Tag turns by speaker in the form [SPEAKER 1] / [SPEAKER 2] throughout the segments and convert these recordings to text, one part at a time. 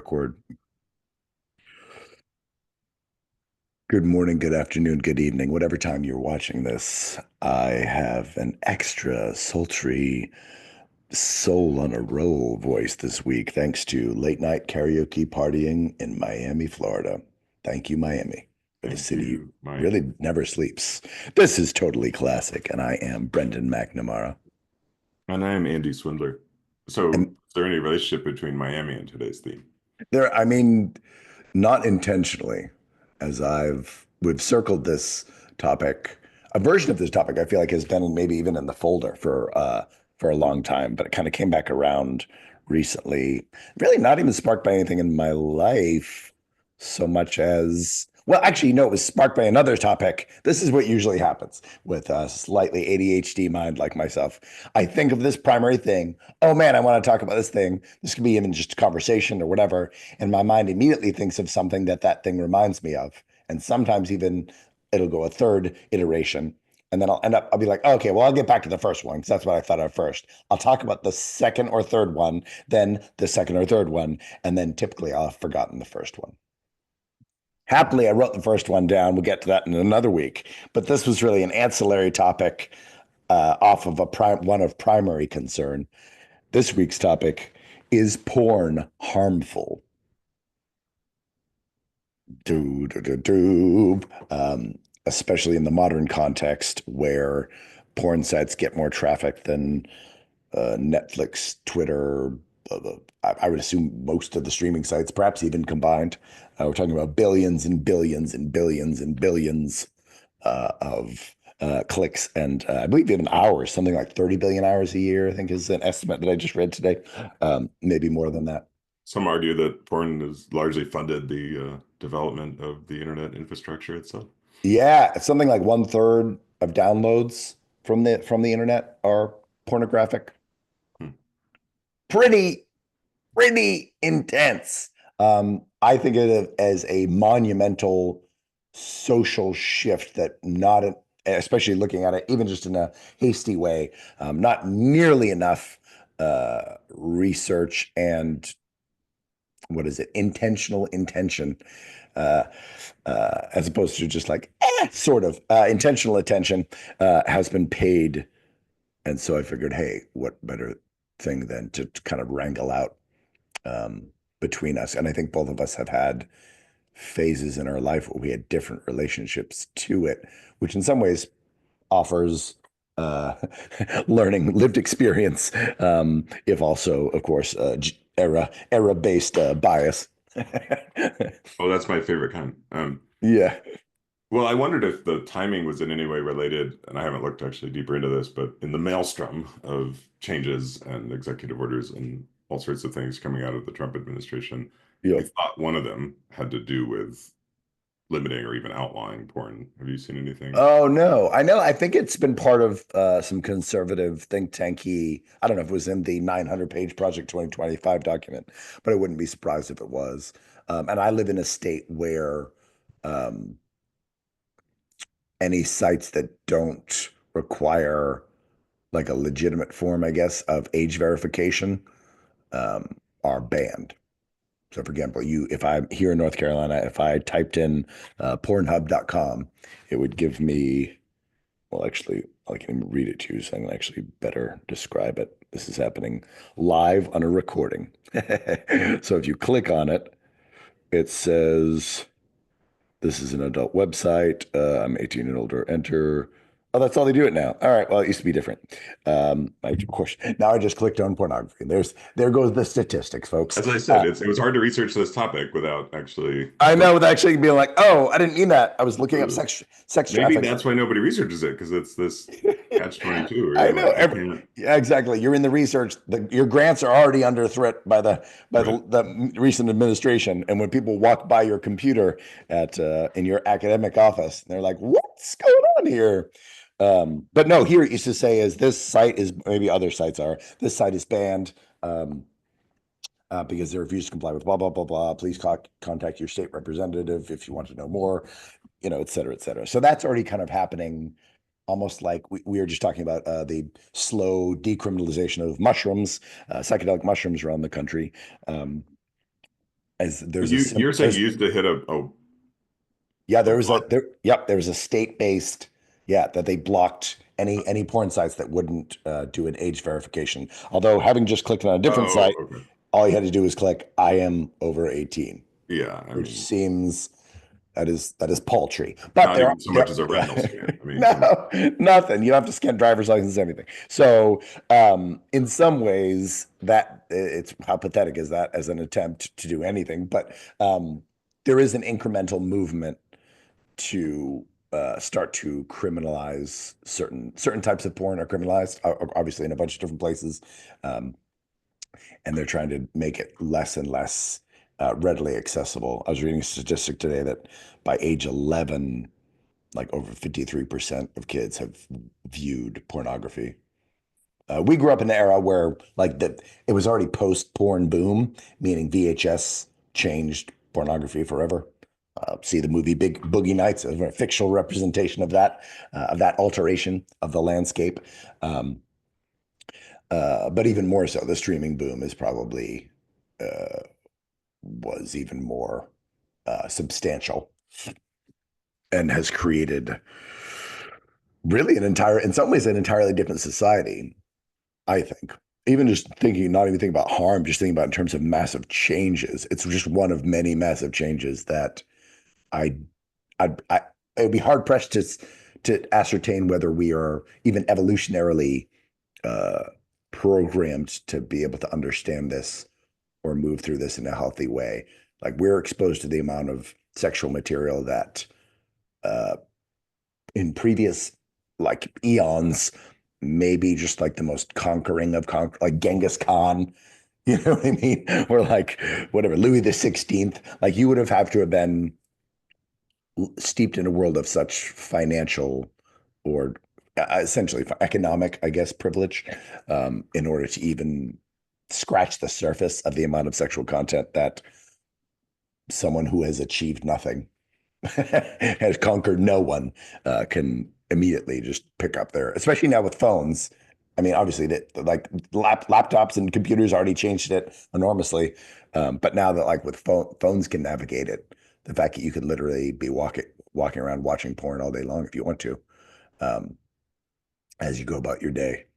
[SPEAKER 1] record. Good morning, good afternoon, good evening, whatever time you're watching this. I have an extra sultry soul on a roll voice this week, thanks to late night karaoke partying in Miami, Florida. Thank you, Miami, for the
[SPEAKER 2] Thank
[SPEAKER 1] city
[SPEAKER 2] you, Mike.
[SPEAKER 1] really never sleeps. This is totally classic, and I am Brendan McNamara.
[SPEAKER 2] And I am Andy Swindler. So,
[SPEAKER 1] And
[SPEAKER 2] is there any relationship between Miami and today's theme?
[SPEAKER 1] I mean, not intentionally, as we've circled this topic. A version of this topic I feel like has been maybe even in the folder for a long time, but it kind of came back around recently. Really not even sparked by anything in my life so much as, well, actually, no, it was sparked by another topic. This is what usually happens with a slightly ADHD mind like myself. I think of this primary thing. Oh man, I want to talk about this thing. This could be even just a conversation or whatever, and my mind immediately thinks of something that thing reminds me of. And sometimes even it'll go a third iteration. And then I'll be like, oh, okay, well, I'll get back to the first one because that's what I thought of first. I'll talk about the second or third one, then the second or third one, and then typically I'll have forgotten the first one. Happily, I wrote the first one down. We'll get to that in another week. But this was really an ancillary topic off of one of primary concern. This week's topic is porn harmful? Do, do, do, do. Especially in the modern context where porn sites get more traffic than Netflix, Twitter, I would assume most of the streaming sites, perhaps even combined. We're talking about billions and billions and billions and billions of clicks and I believe even hours, something like 30 billion hours a year, I think is an estimate that I just read today. Maybe more than that.
[SPEAKER 2] Some argue that porn has largely funded the development of the internet infrastructure itself.
[SPEAKER 1] Yeah, it's something like one third of downloads from the internet are pornographic.
[SPEAKER 2] Hmm.
[SPEAKER 1] Pretty pretty intense. I think of it as a monumental social shift that not, especially looking at it, even just in a hasty way, not nearly enough research and what is it, intentional intention, uh, as opposed to just like, sort of intentional attention has been paid. And so I figured, hey, what better thing than to kind of wrangle out um, between us. And I think both of us have had phases in our life where we had different relationships to it, which in some ways offers uh, learning, lived experience, if also, of course, era based bias.
[SPEAKER 2] Oh, that's my favorite kind.
[SPEAKER 1] Yeah.
[SPEAKER 2] Well, I wondered if the timing was in any way related, and I haven't looked actually deeper into this, but in the maelstrom of changes and executive orders and all sorts of things coming out of the Trump administration, I
[SPEAKER 1] Yep.
[SPEAKER 2] thought one of them had to do with limiting or even outlawing porn. Have you seen anything?
[SPEAKER 1] Oh no, I know. I think it's been part of some conservative think tanky. I don't know if it was in the 900-page Project 2025 document, but I wouldn't be surprised if it was. And I live in a state where um, any sites that don't require like a legitimate form, I guess, of age verification are banned. So, for example, if I'm here in North Carolina, if I typed in pornhub.com, it would give me. Well, actually, I can even read it to you, so I can actually better describe it. This is happening live on a recording. So if you click on it, it says, this is an adult website. I'm 18 and older. Enter. Oh, that's all they do it now. All right. Well, it used to be different. Of course, now I just clicked on pornography. There goes the statistics, folks.
[SPEAKER 2] As I said, it was hard to research this topic without actually
[SPEAKER 1] I know,
[SPEAKER 2] looking.
[SPEAKER 1] with actually being like, oh, I didn't mean that. I was looking up sex
[SPEAKER 2] Maybe
[SPEAKER 1] trafficking.
[SPEAKER 2] that's why nobody researches it because it's this catch 22 where
[SPEAKER 1] I
[SPEAKER 2] you're
[SPEAKER 1] know.
[SPEAKER 2] like, I can't.
[SPEAKER 1] Yeah, exactly. You're in the research. Your grants are already under threat by the
[SPEAKER 2] Right.
[SPEAKER 1] recent administration. And when people walk by your computer at in your academic office, they're like, "What's going on here?" But no, here it used to say is this site is, maybe other sites are, this site is banned. Um, because they refuse to comply with blah blah blah blah. Please contact your state representative if you want to know more, et cetera, et cetera. So that's already kind of happening, almost like we were just talking about the slow decriminalization of mushrooms, psychedelic mushrooms around the country. Um, As there's a
[SPEAKER 2] You're saying you
[SPEAKER 1] there's
[SPEAKER 2] used to hit
[SPEAKER 1] yeah,
[SPEAKER 2] a
[SPEAKER 1] there was a
[SPEAKER 2] block.
[SPEAKER 1] there was a state-based, yeah, that they blocked any porn sites that wouldn't do an age verification. Although having just clicked on a different
[SPEAKER 2] Oh,
[SPEAKER 1] site,
[SPEAKER 2] okay.
[SPEAKER 1] all you had to do was click I am over 18,
[SPEAKER 2] Yeah, I
[SPEAKER 1] which
[SPEAKER 2] mean,
[SPEAKER 1] seems that is paltry. But
[SPEAKER 2] not even so much
[SPEAKER 1] there
[SPEAKER 2] as a
[SPEAKER 1] yeah.
[SPEAKER 2] retinal scan. I mean, come on.
[SPEAKER 1] No, nothing. You don't have to scan driver's license, anything. So in some ways that it's how pathetic is that as an attempt to do anything, but there is an incremental movement to start to criminalize certain types of porn are criminalized, obviously in a bunch of different places, um, and they're trying to make it less and less readily accessible. I was reading a statistic today that by age 11, like over 53% of kids have viewed pornography. We grew up in the era where it was already post porn boom, meaning VHS changed pornography forever. See the movie Big Boogie Nights, a fictional representation of that alteration of the landscape. Um, but even more so, the streaming boom is probably uh, was even more substantial and has created really in some ways, an entirely different society. I think. Even just thinking, not even thinking about harm, just thinking about in terms of massive changes. It's just one of many massive changes that I, I it would be hard pressed to ascertain whether we are even evolutionarily uh, programmed to be able to understand this or move through this in a healthy way. Like we're exposed to the amount of sexual material that uh, in previous like eons, maybe just like the most conquering of like Genghis Khan. You know what I mean? Or like whatever, Louis the 16th. Like you would have to have been steeped in a world of such financial or essentially economic, I guess, privilege in order to even scratch the surface of the amount of sexual content that someone who has achieved nothing has conquered no one can immediately just pick up there, especially now with phones. I mean, obviously that like laptops and computers already changed it enormously. But now that like with phones can navigate it, the fact that you could literally be walking around watching porn all day long if you want to, um, as you go about your day,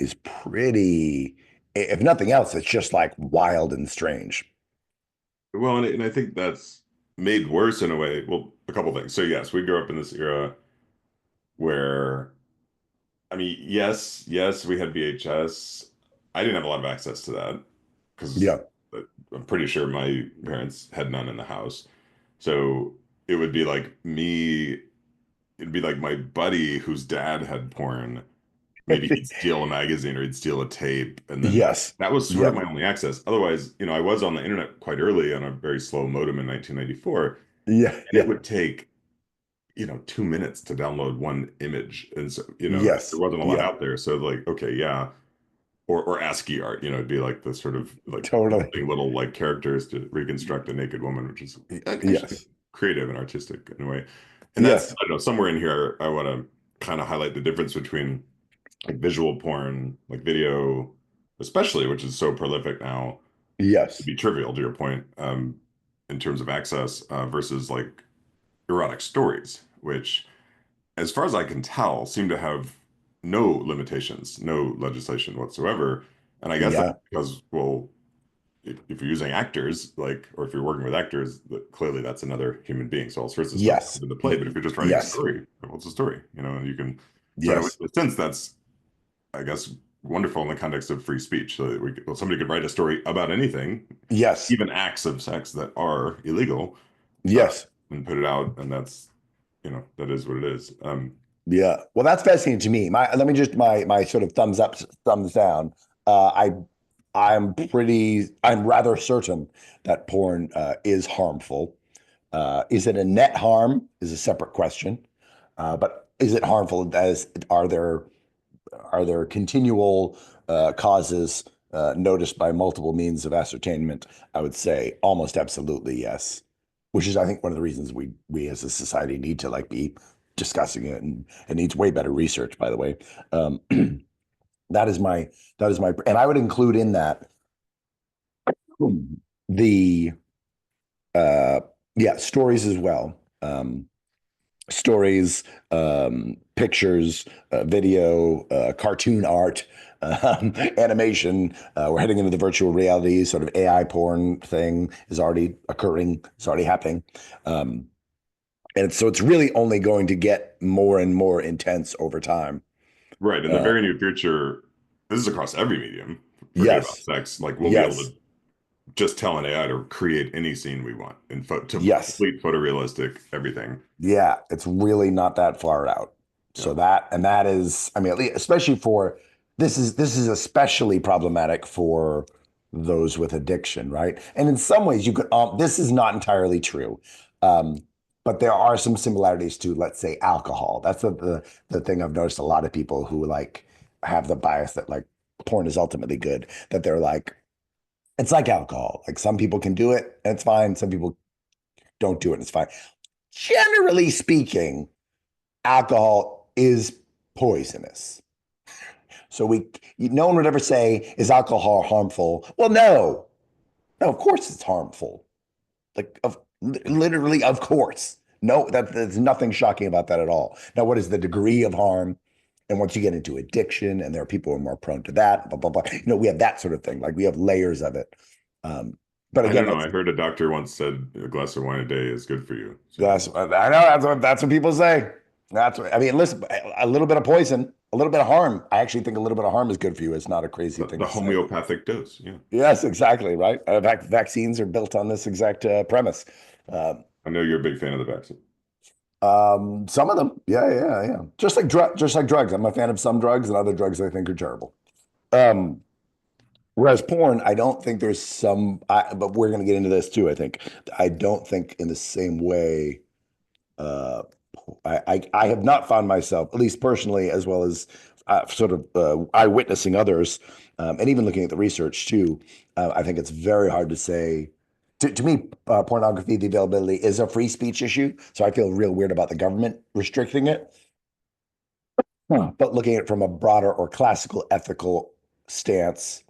[SPEAKER 1] is pretty, if nothing else, it's just like wild and strange.
[SPEAKER 2] Well, and I think that's made worse in a way. Well, a couple things. So yes, we grew up in this era where, I mean, yes, we had VHS. I didn't have a lot of access to that because
[SPEAKER 1] Yeah.
[SPEAKER 2] I'm pretty sure my parents had none in the house. So it would be like me, it'd be like my buddy whose dad had porn. Maybe he'd steal a magazine or he'd steal a tape, and then
[SPEAKER 1] Yes.
[SPEAKER 2] that was sort of my
[SPEAKER 1] Yep.
[SPEAKER 2] only access. Otherwise, I was on the internet quite early on a very slow modem in 1994,
[SPEAKER 1] Yeah.
[SPEAKER 2] and it
[SPEAKER 1] Yeah.
[SPEAKER 2] would take 2 minutes to download one image, and so there
[SPEAKER 1] Yes.
[SPEAKER 2] wasn't a lot
[SPEAKER 1] Yeah.
[SPEAKER 2] out there. So like, okay, yeah, or ASCII art, it'd be like the sort of like
[SPEAKER 1] Totally.
[SPEAKER 2] building little like characters to reconstruct a naked woman, which is actually
[SPEAKER 1] Yes.
[SPEAKER 2] creative and artistic in a way. And that's,
[SPEAKER 1] Yes.
[SPEAKER 2] I don't know, somewhere in here I want to kind of highlight the difference between like visual porn, like video, especially, which is so prolific now, to
[SPEAKER 1] Yes.
[SPEAKER 2] be trivial to your point, in terms of access, versus like erotic stories, which, as far as I can tell, seem to have no limitations, no legislation whatsoever. And I guess that's
[SPEAKER 1] Yeah.
[SPEAKER 2] because, well, if you're using actors, like, or if you're working with actors, clearly that's another human being. So all sorts of stuff
[SPEAKER 1] Yes.
[SPEAKER 2] comes into play. But if you're just writing a
[SPEAKER 1] Yes.
[SPEAKER 2] story, well, it's a story, and you can. So in
[SPEAKER 1] Yes.
[SPEAKER 2] a sense, that's, I guess, wonderful in the context of free speech. So that somebody could write a story about anything,
[SPEAKER 1] Yes.
[SPEAKER 2] even acts of sex that are illegal, uh,
[SPEAKER 1] Yes.
[SPEAKER 2] and put it out, and that's, that is what it is.
[SPEAKER 1] Yeah. Well, that's fascinating to me. Let me just my sort of thumbs up, thumbs down. I'm rather certain that porn is harmful. Is it a net harm is a separate question. But is it harmful as are there continual causes noticed by multiple means of ascertainment? I would say almost absolutely yes. Which is, I think, one of the reasons we as a society need to like be discussing it, and it needs way better research, by the way. Um, that is my and I would include in that the Uh, yeah, stories as well. Stories, pictures, video, cartoon art, animation. We're heading into the virtual reality sort of AI porn thing is already occurring. It's already happening. Um, and so it's really only going to get more and more intense over time.
[SPEAKER 2] Right. In the
[SPEAKER 1] Uh,
[SPEAKER 2] very near future, this is across every medium. Forget about
[SPEAKER 1] yes,
[SPEAKER 2] sex. Like we'll be able
[SPEAKER 1] yes,
[SPEAKER 2] to just tell an AI to create any scene we want and to
[SPEAKER 1] yes.
[SPEAKER 2] complete photorealistic everything.
[SPEAKER 1] Yeah, it's really not that far out.
[SPEAKER 2] Yeah.
[SPEAKER 1] So that is, I mean, at least, especially for this is especially problematic for those with addiction, right? And in some ways, you could this is not entirely true, um, but there are some similarities to, let's say, alcohol. That's the thing I've noticed. A lot of people who like have the bias that like porn is ultimately good. That they're like, it's like alcohol. Like some people can do it and it's fine. Some people don't do it and it's fine. Generally speaking, alcohol is poisonous. So no one would ever say, is alcohol harmful? Well, no, no, of course it's harmful. Like, literally, of course. No, there's nothing shocking about that at all. Now, what is the degree of harm? And once you get into addiction, and there are people who are more prone to that, blah, blah, blah. We have that sort of thing. Like we have layers of it. Um, but
[SPEAKER 2] I
[SPEAKER 1] again,
[SPEAKER 2] don't know.
[SPEAKER 1] that's
[SPEAKER 2] I heard a doctor once said a glass of wine a day is good for you. So
[SPEAKER 1] I know that's what people say. That's what I mean. Listen, a little bit of poison, a little bit of harm. I actually think a little bit of harm is good for you. It's not a crazy thing
[SPEAKER 2] the
[SPEAKER 1] to say.
[SPEAKER 2] homeopathic dose. Yeah.
[SPEAKER 1] Yes, exactly. Right. Vaccines are built on this exact premise. Um,
[SPEAKER 2] I know you're a big fan of the vaccine.
[SPEAKER 1] some of them, yeah, yeah, yeah. Just like drugs. I'm a fan of some drugs, and other drugs I think are terrible. Um, Whereas porn, I don't think there's but we're going to get into this too. I think I don't think in the same way. Uh, I have not found myself, at least personally, as well as sort of eyewitnessing others, and even looking at the research too. I think it's very hard to say. To me, pornography, the availability is a free speech issue. So I feel real weird about the government restricting it. But looking at it from a broader or classical ethical stance,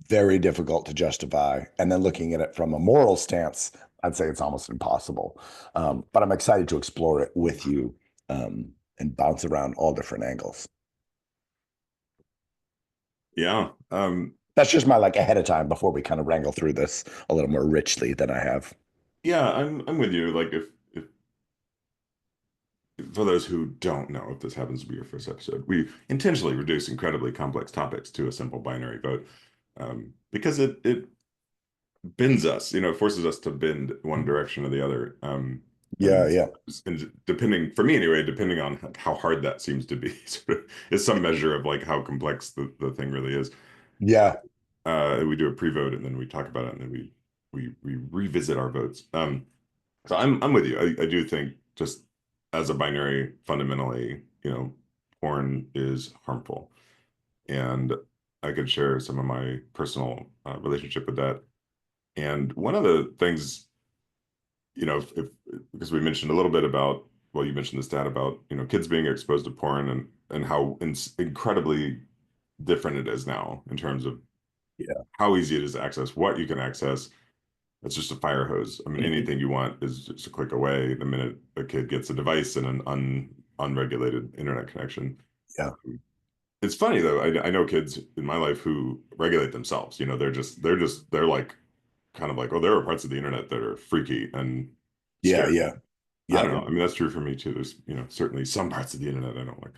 [SPEAKER 1] very difficult to justify. And then looking at it from a moral stance, I'd say it's almost impossible. But I'm excited to explore it with you and bounce around all different angles.
[SPEAKER 2] Yeah.
[SPEAKER 1] That's just my like ahead of time before we kind of wrangle through this a little more richly than I have.
[SPEAKER 2] Yeah, I'm with you. Like if for those who don't know, if this happens to be your first episode, we intentionally reduce incredibly complex topics to a simple binary vote, because it bends us, forces us to bend one direction or the other.
[SPEAKER 1] Yeah, yeah,
[SPEAKER 2] And depending, for me anyway, depending on how hard that seems to be, sort of, is some measure of like how complex the thing really is.
[SPEAKER 1] yeah,
[SPEAKER 2] We do a pre-vote and then we talk about it and then we revisit our votes. So I'm with you. I do think just as a binary, fundamentally, porn is harmful, and I could share some of my personal relationship with that. And one of the things, if because we mentioned a little bit about, well, you mentioned the stat about kids being exposed to porn and how incredibly different it is now in terms of
[SPEAKER 1] yeah.
[SPEAKER 2] how easy it is to access, what you can access. It's just a fire hose. I mean, anything you want is just a click away the minute a kid gets a device and an unregulated internet connection.
[SPEAKER 1] Yeah.
[SPEAKER 2] It's funny though. I know kids in my life who regulate themselves. They're like kind of like, oh, there are parts of the internet that are freaky and
[SPEAKER 1] Yeah,
[SPEAKER 2] scary.
[SPEAKER 1] yeah,
[SPEAKER 2] I
[SPEAKER 1] yeah,
[SPEAKER 2] don't know. I mean, that's true for me too. There's, certainly some parts of the internet I don't like,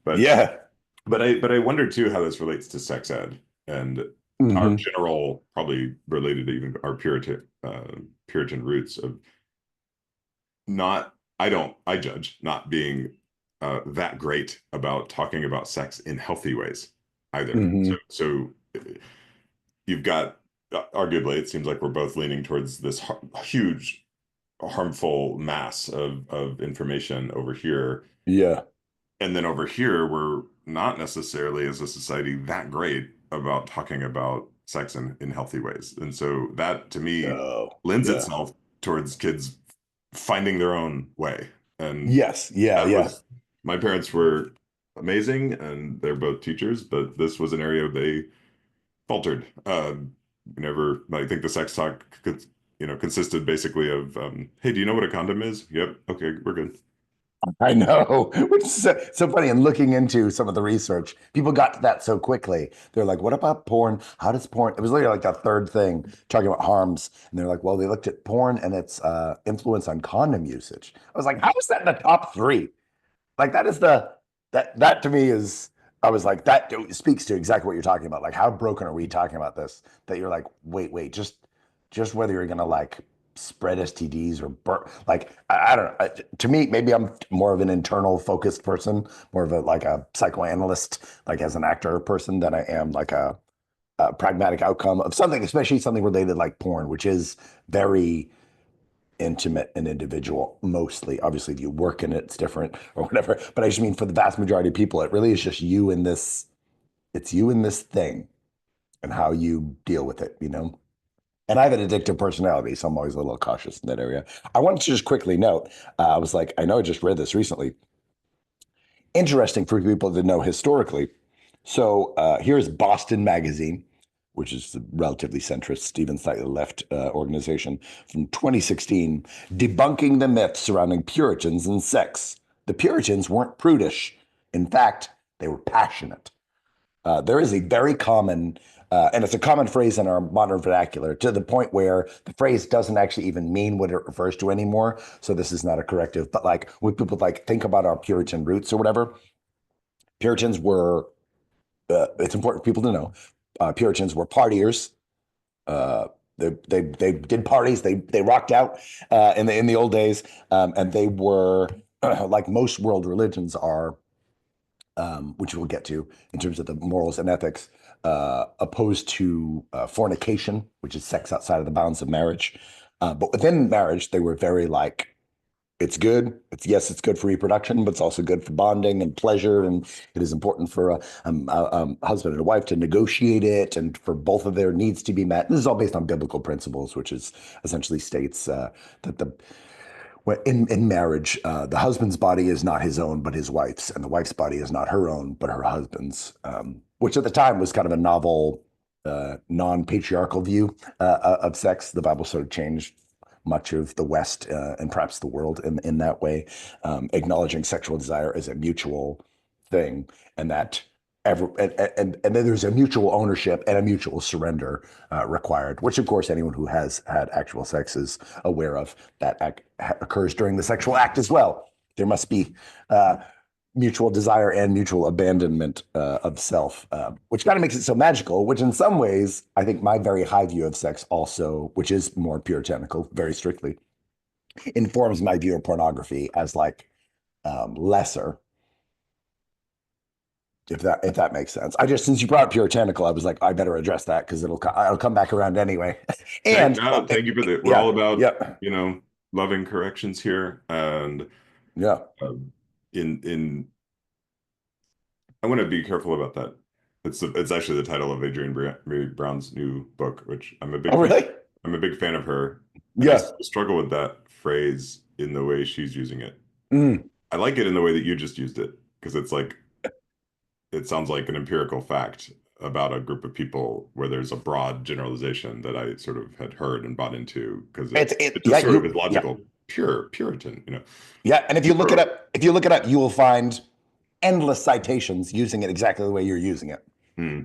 [SPEAKER 2] but
[SPEAKER 1] yeah.
[SPEAKER 2] but I wonder too how this relates to sex ed and our
[SPEAKER 1] Hmm.
[SPEAKER 2] general, probably related to even our Puritan roots of not, I judge not being that great about talking about sex in healthy ways either. So,
[SPEAKER 1] Hmm.
[SPEAKER 2] you've got, arguably, it seems like we're both leaning towards this huge, harmful mass of information over here.
[SPEAKER 1] Yeah.
[SPEAKER 2] And then over here, we're not necessarily as a society that great about talking about sex in healthy ways. And so that to me
[SPEAKER 1] Oh,
[SPEAKER 2] lends
[SPEAKER 1] yeah.
[SPEAKER 2] itself towards kids finding their own way. And
[SPEAKER 1] Yes. Yeah.
[SPEAKER 2] that
[SPEAKER 1] Yeah.
[SPEAKER 2] was, my parents were amazing and they're both teachers, but this was an area they faltered. Whenever I think the sex talk could, consisted basically of, hey, do you know what a condom is? Yep. Okay, we're good.
[SPEAKER 1] I know, which is so funny. And looking into some of the research, people got to that so quickly. They're like, what about porn? How does porn? It was literally like that third thing talking about harms. And they're like, well, they looked at porn and its influence on condom usage. I was like, how is that in the top three? Like that is that to me is I was like that speaks to exactly what you're talking about. Like how broken are we talking about this? That you're like, wait, just whether you're gonna like spread STDs or like I don't know. To me, maybe I'm more of an internal focused person, more of a like a psychoanalyst, like as an actor person than I am like a pragmatic outcome of something, especially something related like porn, which is very intimate and individual mostly. Obviously, if you work in it, it's different or whatever. But I just mean for the vast majority of people, it really is just you in this, it's you in this thing and how you deal with it, you know? And I have an addictive personality, so I'm always a little cautious in that area. I wanted to just quickly note, I was like, I know I just read this recently. Interesting for people to know historically. So here's Boston Magazine, which is a relatively centrist, even slightly left organization from 2016, debunking the myth surrounding Puritans and sex. The Puritans weren't prudish. In fact, they were passionate. There is a very common, and it's a common phrase in our modern vernacular to the point where the phrase doesn't actually even mean what it refers to anymore. So this is not a corrective, but like when people like think about our Puritan roots or whatever, Puritans were, it's important for people to know, Puritans were partiers. Uh, they did parties. They rocked out in the old days, and they were like most world religions are, which we'll get to in terms of the morals and ethics, opposed to fornication, which is sex outside of the bounds of marriage. But within marriage, they were very like it's good. It's yes, it's good for reproduction, but it's also good for bonding and pleasure. And it is important for a husband and a wife to negotiate it and for both of their needs to be met. And this is all based on biblical principles, which is essentially states that the in marriage, the husband's body is not his own, but his wife's, and the wife's body is not her own, but her husband's, which at the time was kind of a novel, non-patriarchal view of sex. The Bible sort of changed much of the West and perhaps the world in that way, acknowledging sexual desire as a mutual thing, and that and then there's a mutual ownership and a mutual surrender required, which of course anyone who has had actual sex is aware of. That occurs during the sexual act as well. There must be mutual desire and mutual abandonment of self, which kind of makes it so magical, which in some ways, I think my very high view of sex also, which is more puritanical, very strictly, informs my view of pornography as like lesser, if that makes sense. I just, since you brought up puritanical, I was like, I better address that because it'll come back around anyway.
[SPEAKER 2] Thank,
[SPEAKER 1] And
[SPEAKER 2] no, thank you for that. We're all
[SPEAKER 1] yeah,
[SPEAKER 2] about,
[SPEAKER 1] yeah,
[SPEAKER 2] loving corrections here. And
[SPEAKER 1] yeah.
[SPEAKER 2] um, in I want to be careful about that. It's actually the title of Mary Brown's new book, which I'm a big
[SPEAKER 1] Oh,
[SPEAKER 2] fan.
[SPEAKER 1] really?
[SPEAKER 2] I'm a big fan of her, and I
[SPEAKER 1] Yeah.
[SPEAKER 2] struggle with that phrase in the way she's using it.
[SPEAKER 1] Mm,
[SPEAKER 2] I like it in the way that you just used it because it's like it sounds like an empirical fact about a group of people where there's a broad generalization that I sort of had heard and bought into because it
[SPEAKER 1] yeah,
[SPEAKER 2] just sort of is logical, pure Puritan.
[SPEAKER 1] yeah. And
[SPEAKER 2] Pure.
[SPEAKER 1] if you look it up, you will find endless citations using it exactly the way you're using it.
[SPEAKER 2] Hmm.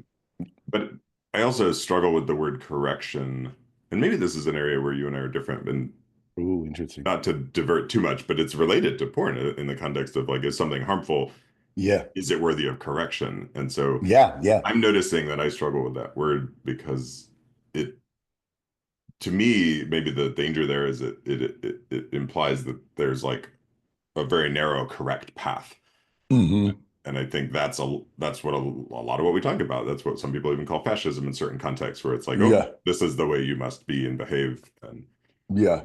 [SPEAKER 2] But I also struggle with the word correction. And maybe this is an area where you and I are different, and
[SPEAKER 1] Ooh, interesting.
[SPEAKER 2] not to divert too much, but it's related to porn in the context of like, is something harmful?
[SPEAKER 1] Yeah,
[SPEAKER 2] Is it worthy of correction? And so
[SPEAKER 1] yeah.
[SPEAKER 2] I'm noticing that I struggle with that word because it, to me, maybe the danger there is it implies that there's like a very narrow correct path.
[SPEAKER 1] Hmm.
[SPEAKER 2] And I think that's what a lot of what we talk about. That's what some people even call fascism in certain contexts, where it's like, oh,
[SPEAKER 1] Yeah,
[SPEAKER 2] this is the way you must be and behave. And
[SPEAKER 1] yeah,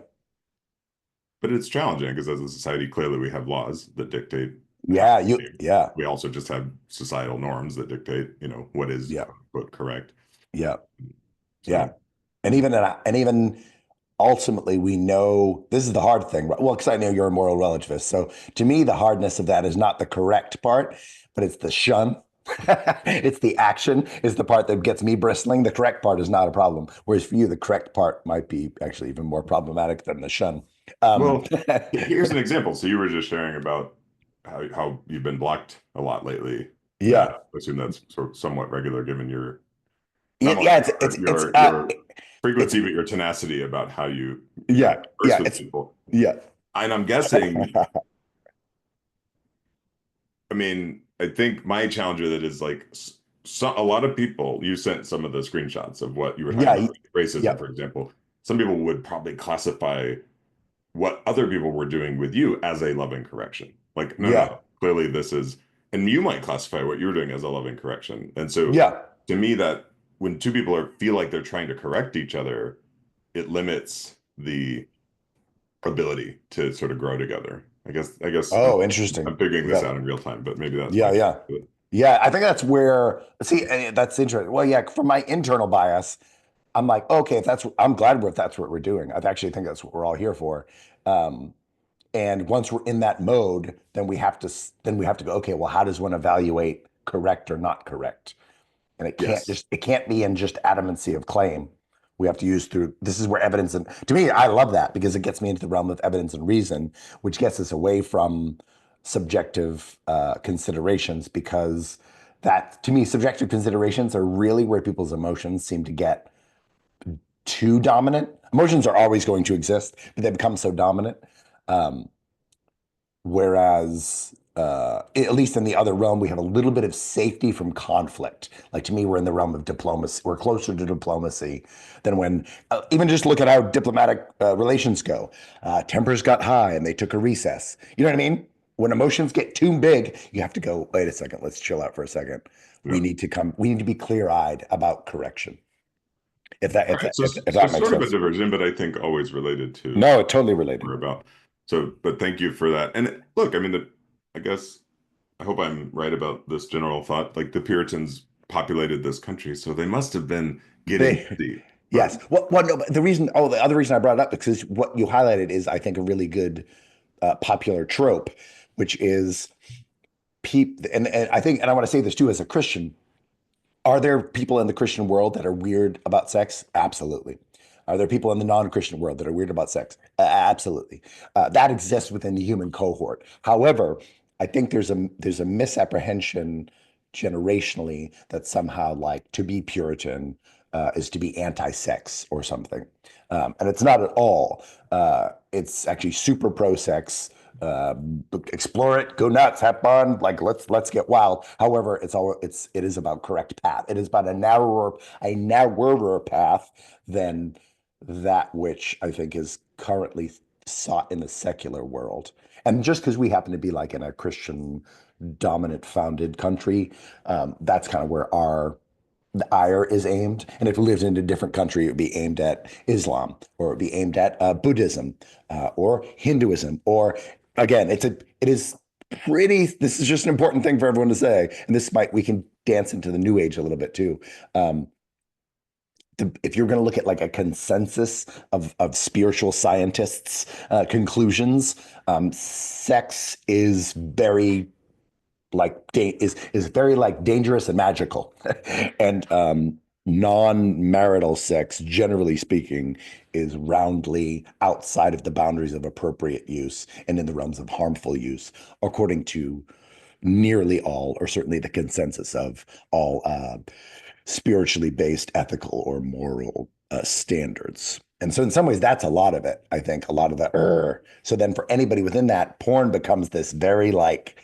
[SPEAKER 2] but it's challenging because as a society, clearly we have laws that dictate how
[SPEAKER 1] yeah.
[SPEAKER 2] we behave.
[SPEAKER 1] Yeah,
[SPEAKER 2] We also just have societal norms that dictate, what is
[SPEAKER 1] yeah,
[SPEAKER 2] quote unquote correct.
[SPEAKER 1] yeah, yeah.
[SPEAKER 2] So
[SPEAKER 1] And even ultimately, we know this is the hard thing. Right? Well, because I know you're a moral relativist, so to me, the hardness of that is not the correct part, but it's the shun. It's the action is the part that gets me bristling. The correct part is not a problem. Whereas for you, the correct part might be actually even more problematic than the shun. Um,
[SPEAKER 2] Well, here's an example. So you were just sharing about how you've been blocked a lot lately. I
[SPEAKER 1] yeah,
[SPEAKER 2] assume that's sort of somewhat regular given your not
[SPEAKER 1] yeah, yeah.
[SPEAKER 2] molecular, but your
[SPEAKER 1] It's
[SPEAKER 2] frequency, but your tenacity about how you kind of
[SPEAKER 1] yeah,
[SPEAKER 2] converse
[SPEAKER 1] yeah,
[SPEAKER 2] with
[SPEAKER 1] it's
[SPEAKER 2] people.
[SPEAKER 1] yeah,
[SPEAKER 2] And I'm guessing, I mean, I think my challenge with it is like a lot of people, you sent some of the screenshots of what you were talking
[SPEAKER 1] yeah,
[SPEAKER 2] about, like
[SPEAKER 1] yeah,
[SPEAKER 2] racism, for example. Some people would probably classify what other people were doing with you as a loving correction. Like, no,
[SPEAKER 1] yeah,
[SPEAKER 2] no, clearly this is, and you might classify what you were doing as a loving correction. And so
[SPEAKER 1] yeah.
[SPEAKER 2] to me, that when two people feel like they're trying to correct each other, it limits the ability to sort of grow together. I guess
[SPEAKER 1] Oh, interesting.
[SPEAKER 2] I'm figuring this
[SPEAKER 1] Yeah,
[SPEAKER 2] out in real time, but maybe that's my
[SPEAKER 1] yeah, yeah, yeah. I think that's where see that's interesting. Well, yeah, from my internal bias, I'm like, okay, if that's I'm glad if that's what we're doing. I actually think that's what we're all here for. Um, And once we're in that mode, then we have to go, okay, well, how does one evaluate correct or not correct? And
[SPEAKER 2] yes.
[SPEAKER 1] it can't be in just adamancy of claim. We have to use through this is where evidence and to me, I love that because it gets me into the realm of evidence and reason, which gets us away from subjective considerations because that to me, subjective considerations are really where people's emotions seem to get too dominant. Emotions are always going to exist, but they become so dominant. Um, Whereas, at least in the other realm, we have a little bit of safety from conflict. Like to me, we're in the realm of diplomacy. We're closer to diplomacy than when, even just look at how diplomatic relations go. Tempers got high and they took a recess. You know what I mean? When emotions get too big, you have to go, wait a second, let's chill out for a second.
[SPEAKER 2] Yeah.
[SPEAKER 1] We need to be clear-eyed about correction.
[SPEAKER 2] Right.
[SPEAKER 1] If
[SPEAKER 2] So
[SPEAKER 1] that makes
[SPEAKER 2] sort of a
[SPEAKER 1] sense.
[SPEAKER 2] diversion, but I think always related to
[SPEAKER 1] No, totally
[SPEAKER 2] what we're
[SPEAKER 1] related.
[SPEAKER 2] about. So, but thank you for that. And look, I mean, I guess I hope I'm right about this general thought. Like the Puritans populated this country, so they must have been getting
[SPEAKER 1] They,
[SPEAKER 2] busy. But
[SPEAKER 1] yes. No, but the other reason I brought it up because what you highlighted is, I think, a really good popular trope, which is and I think, and I want to say this too as a Christian, are there people in the Christian world that are weird about sex? Absolutely. Are there people in the non-Christian world that are weird about sex? Absolutely. That exists within the human cohort. However, I think there's a misapprehension generationally that somehow like to be Puritan is to be anti-sex or something, and it's not at all. It's actually super pro-sex. uh, Explore it, go nuts, have fun. Like let's get wild. However, it is about correct path. It is about a narrower path than that which I think is currently sought in the secular world. And just because we happen to be like in a Christian dominant founded country, that's kind of where our the ire is aimed. And if it lived in a different country, it would be aimed at Islam or it would be aimed at Buddhism or Hinduism. Or again, it is pretty. This is just an important thing for everyone to say. And we can dance into the new age a little bit too. Um, if you're going to look at like a consensus of spiritual scientists' conclusions, sex is very is very like dangerous and magical, and non-marital sex, generally speaking, is roundly outside of the boundaries of appropriate use and in the realms of harmful use, according to nearly all, or certainly the consensus of all spiritually based ethical or moral standards. And so, in some ways, that's a lot of it. I think a lot of the. So then, for anybody within that, porn becomes this very like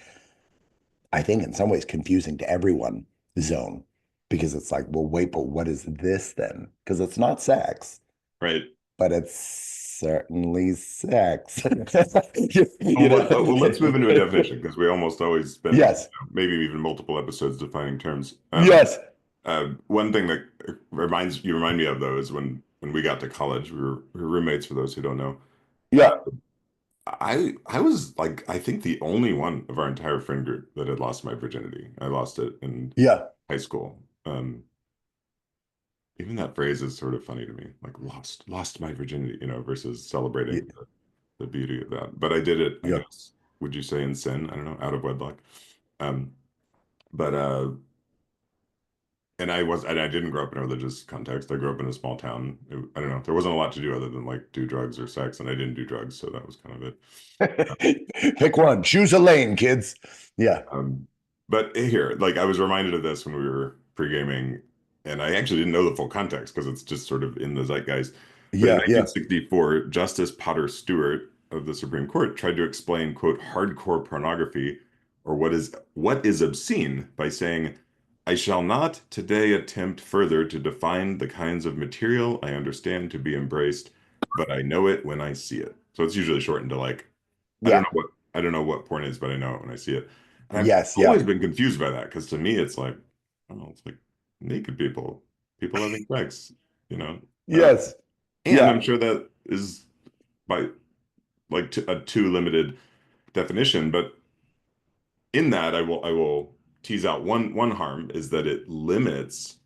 [SPEAKER 1] I think in some ways confusing to everyone zone because it's like, well, wait, but what is this then? Because it's not sex,
[SPEAKER 2] right.
[SPEAKER 1] but it's certainly sex.
[SPEAKER 2] Oh,
[SPEAKER 1] You know?
[SPEAKER 2] well, let's move into a definition because we almost always spend
[SPEAKER 1] Yes.
[SPEAKER 2] maybe even multiple episodes defining terms.
[SPEAKER 1] Yes.
[SPEAKER 2] One thing that remind me of though is when we got to college, we were roommates for those who don't know. Uh,
[SPEAKER 1] Yeah.
[SPEAKER 2] I was like I think the only one of our entire friend group that had lost my virginity. I lost it in
[SPEAKER 1] Yeah.
[SPEAKER 2] high school. Even that phrase is sort of funny to me, like lost my virginity, versus
[SPEAKER 1] Yeah.
[SPEAKER 2] celebrating the beauty of that. But I did it, I
[SPEAKER 1] Yeah.
[SPEAKER 2] guess, would you say in sin? I don't know, out of wedlock. Um, but and I didn't grow up in a religious context. I grew up in a small town. I don't know. There wasn't a lot to do other than like do drugs or sex, and I didn't do drugs, so that was kind of it.
[SPEAKER 1] Pick one, choose a lane, kids. Yeah.
[SPEAKER 2] Um, but here, like I was reminded of this when we were pre-gaming, and I actually didn't know the full context because it's just sort of in the zeitgeist. But in
[SPEAKER 1] Yeah. Yeah.
[SPEAKER 2] 1964, Justice Potter Stewart of the Supreme Court tried to explain, quote, hardcore pornography, or what is obscene, by saying, I shall not today attempt further to define the kinds of material I understand to be embraced, but I know it when I see it. So it's usually shortened to like, I don't
[SPEAKER 1] Yeah.
[SPEAKER 2] know what I don't know what porn is, but I know it when I see it. And I've
[SPEAKER 1] Yes. Yeah.
[SPEAKER 2] always been confused by that because to me it's like, oh, it's like naked people, people having sex, you know. Uh,
[SPEAKER 1] Yes.
[SPEAKER 2] and I'm
[SPEAKER 1] Yeah.
[SPEAKER 2] sure that is by like a too limited definition, but in that I will tease out one harm is that it limits,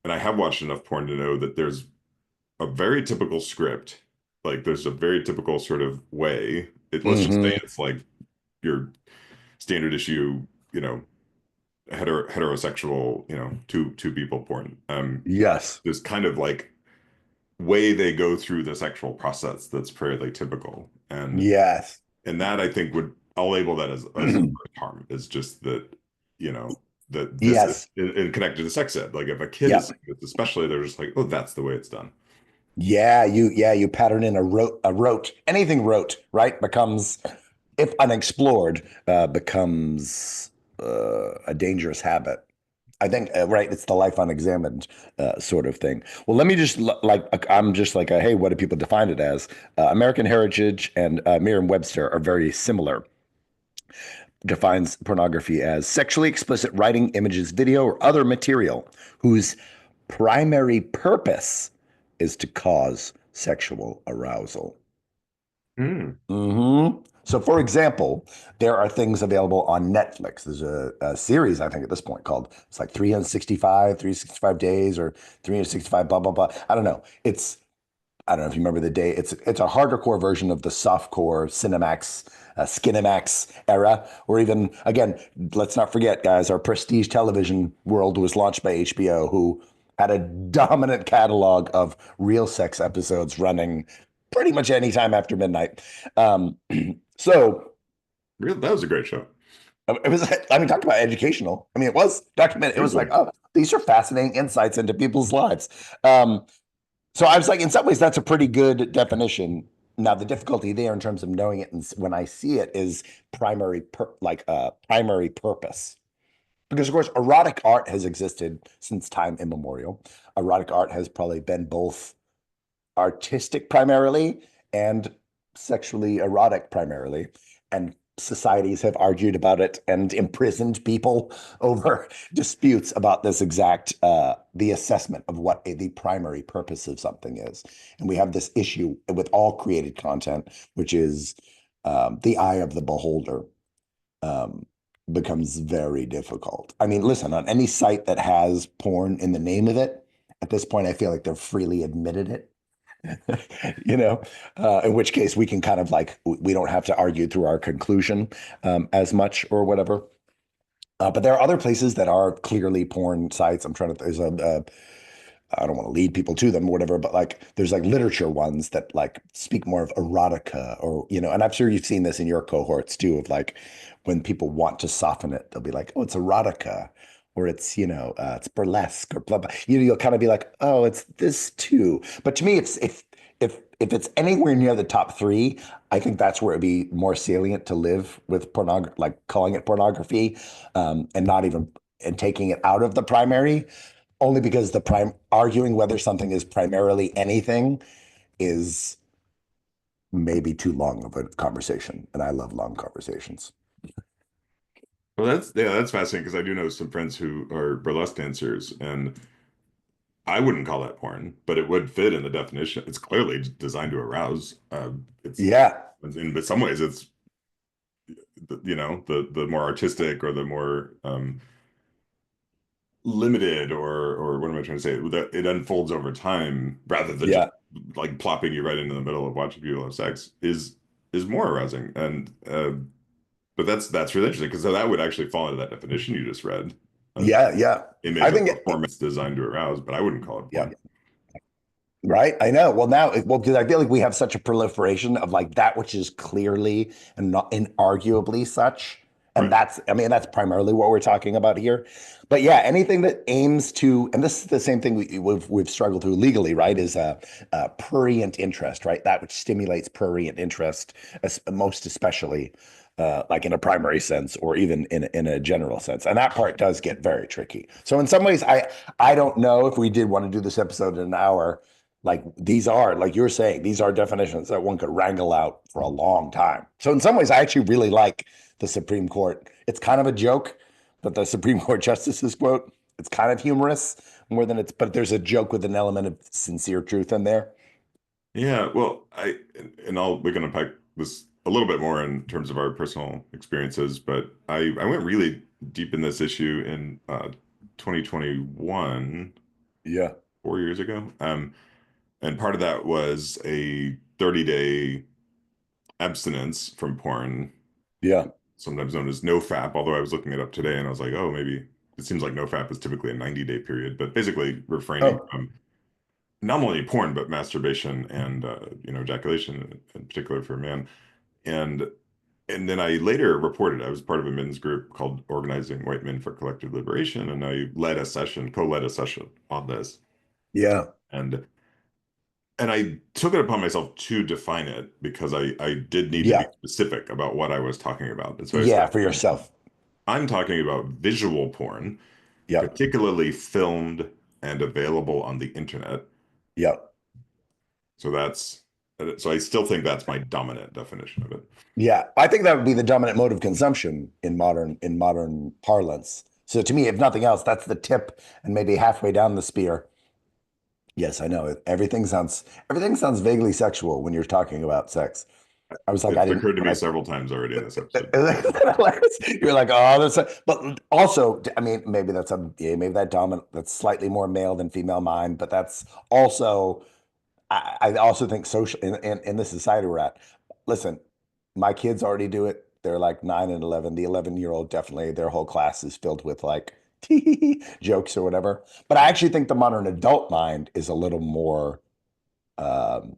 [SPEAKER 2] and I have watched enough porn to know that there's a very typical script, like there's a very typical sort of way. Let's just say
[SPEAKER 1] Hmm.
[SPEAKER 2] it's like your standard issue, heterosexual, two people porn.
[SPEAKER 1] Yes.
[SPEAKER 2] There's kind of like way they go through the sexual process that's fairly typical,
[SPEAKER 1] Yes.
[SPEAKER 2] and that I think I'll label that as the first harm is just that you know that this is
[SPEAKER 1] Yes.
[SPEAKER 2] connected to sex ed. Like if a kid is
[SPEAKER 1] Yep.
[SPEAKER 2] saying this, especially, they're just like, oh, that's the way it's done.
[SPEAKER 1] Yeah, you pattern in a rote. Anything rote, right? Becomes, if unexplored, becomes a dangerous habit. I think, right, it's the life unexamined sort of thing. Well, let me just I'm just like, hey, what do people define it as? American Heritage and Merriam-Webster are very similar. Defines pornography as sexually explicit writing, images, video, or other material whose primary purpose is to cause sexual arousal.
[SPEAKER 2] Hmm.
[SPEAKER 1] So, for example, there are things available on Netflix. There's a series, I think, at this point called it's like 365 days or 365 blah blah blah. I don't know. I don't know if you remember the day. It's a harder core version of the softcore Cinemax, Skinemax era, or even again, let's not forget, guys, our prestige television world was launched by HBO, who had a dominant catalog of real sex episodes running pretty much any time after midnight. Um, so
[SPEAKER 2] That was a great show.
[SPEAKER 1] it was, I mean, talk about educational. I mean, it was documented. It was like,
[SPEAKER 2] Hugely.
[SPEAKER 1] oh, these are fascinating insights into people's lives. Um, so I was like, in some ways, that's a pretty good definition. Now, the difficulty there in terms of knowing it and when I see it is primary purpose. Because of course, erotic art has existed since time immemorial. Erotic art has probably been both artistic primarily and sexually erotic primarily. And societies have argued about it and imprisoned people over disputes about this exact the assessment of what the primary purpose of something is. And we have this issue with all created content, which is the eye of the beholder. Um, becomes very difficult. I mean, listen, on any site that has porn in the name of it, at this point, I feel like they've freely admitted it. In which case we can kind of like we don't have to argue through our conclusion as much or whatever. But there are other places that are clearly porn sites. I'm trying to. I don't want to lead people to them or whatever, but like there's like literature ones that like speak more of erotica or and I'm sure you've seen this in your cohorts too of like when people want to soften it, they'll be like, oh, it's erotica or it's it's burlesque or blah blah. You'll kind of be like, oh, it's this too. But to me, it's if it's anywhere near the top three, I think that's where it'd be more salient to live with pornography, like calling it pornography, and not even and taking it out of the primary only because the prime arguing whether something is primarily anything is maybe too long of a conversation, and I love long conversations.
[SPEAKER 2] Well, that's fascinating because I do know some friends who are burlesque dancers, and I wouldn't call that porn, but it would fit in the definition. It's clearly designed to arouse. It's
[SPEAKER 1] Yeah,
[SPEAKER 2] in some ways it's the more artistic or the more limited, or what am I trying to say? That it unfolds over time rather than just
[SPEAKER 1] yeah,
[SPEAKER 2] like plopping you right into the middle of watching people have sex is more arousing. And but that's really interesting because that would actually fall into that definition you just read. an
[SPEAKER 1] Yeah, yeah. I
[SPEAKER 2] image of
[SPEAKER 1] think
[SPEAKER 2] performance designed to arouse, but I wouldn't call it
[SPEAKER 1] yeah.
[SPEAKER 2] porn.
[SPEAKER 1] Right. I know. Well, now, well, because I feel like we have such a proliferation of like that which is clearly and not inarguably such. And
[SPEAKER 2] Right.
[SPEAKER 1] that's, I mean, that's primarily what we're talking about here. But yeah, anything that aims to, and this is the same thing we've struggled through legally, right? Is prurient interest, right? That which stimulates prurient interest, most especially like in a primary sense or even in a general sense. And that part does get very tricky. So in some ways, I don't know if we did want to do this episode in an hour, like these are, like you're saying, these are definitions that one could wrangle out for a long time. So in some ways, I actually really like the Supreme Court. It's kind of a joke, but the Supreme Court justice's quote, it's kind of humorous more than it's, but there's a joke with an element of sincere truth in there.
[SPEAKER 2] Yeah, well, we can unpack this a little bit more in terms of our personal experiences, but I went really deep in this issue in 2021,
[SPEAKER 1] Yeah.
[SPEAKER 2] 4 years ago. And part of that was a 30-day abstinence from porn,
[SPEAKER 1] Yeah.
[SPEAKER 2] sometimes known as no-fap, although I was looking it up today and I was like, oh, maybe it seems like no-fap is typically a 90-day period, but basically refraining
[SPEAKER 1] Oh,
[SPEAKER 2] from not only porn, but masturbation and ejaculation in particular for a man. And and then I later reported I was part of a men's group called Organizing White Men for Collective Liberation, and I co-led a session on this.
[SPEAKER 1] yeah.
[SPEAKER 2] And I took it upon myself to define it because I did need to be
[SPEAKER 1] Yeah.
[SPEAKER 2] specific about what I was talking about. And so I
[SPEAKER 1] Yeah.
[SPEAKER 2] started
[SPEAKER 1] For
[SPEAKER 2] saying,
[SPEAKER 1] yourself.
[SPEAKER 2] I'm talking about visual porn,
[SPEAKER 1] Yep.
[SPEAKER 2] particularly filmed and available on the internet.
[SPEAKER 1] Yep.
[SPEAKER 2] So I still think that's my dominant definition of it.
[SPEAKER 1] Yeah. I think that would be the dominant mode of consumption in modern parlance. So to me, if nothing else, that's the tip and maybe halfway down the spear. Yes, I know. Everything sounds vaguely sexual when you're talking about sex. I was like, I
[SPEAKER 2] It's
[SPEAKER 1] didn't
[SPEAKER 2] occurred to
[SPEAKER 1] when
[SPEAKER 2] me
[SPEAKER 1] I
[SPEAKER 2] several times already in this episode.
[SPEAKER 1] you're like, oh, but also, I mean, maybe yeah, maybe that dominant, that's slightly more male than female mind, but that's also, I also think social in the society we're at. Listen, my kids already do it. They're like 9 and 11. The 11-year-old definitely, their whole class is filled with like jokes or whatever. But I actually think the modern adult mind is a little more um,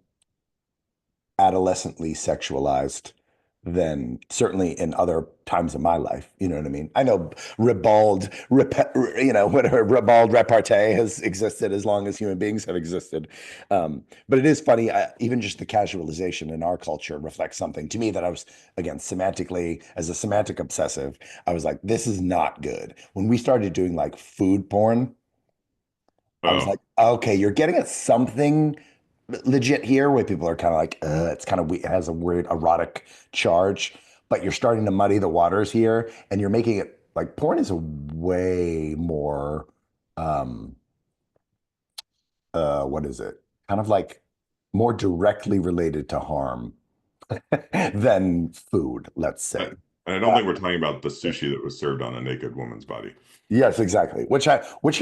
[SPEAKER 1] adolescently sexualized than certainly in other times of my life. You know what I mean? I know whatever ribald repartee has existed as long as human beings have existed. But it is funny, even just the casualization in our culture reflects something to me that I was, again, semantically, as a semantic obsessive, I was like, this is not good. When we started doing like food porn, I was
[SPEAKER 2] Oh,
[SPEAKER 1] like, okay, you're getting at something legit here where people are kind of like, it's kind of it has a weird erotic charge, but you're starting to muddy the waters here and you're making it like porn is a way more, um, what is it? Kind of like more directly related to harm than food, let's
[SPEAKER 2] I,
[SPEAKER 1] say.
[SPEAKER 2] and I don't
[SPEAKER 1] Uh,
[SPEAKER 2] think we're talking about the sushi that was served on a naked woman's body.
[SPEAKER 1] Yes, exactly. Which I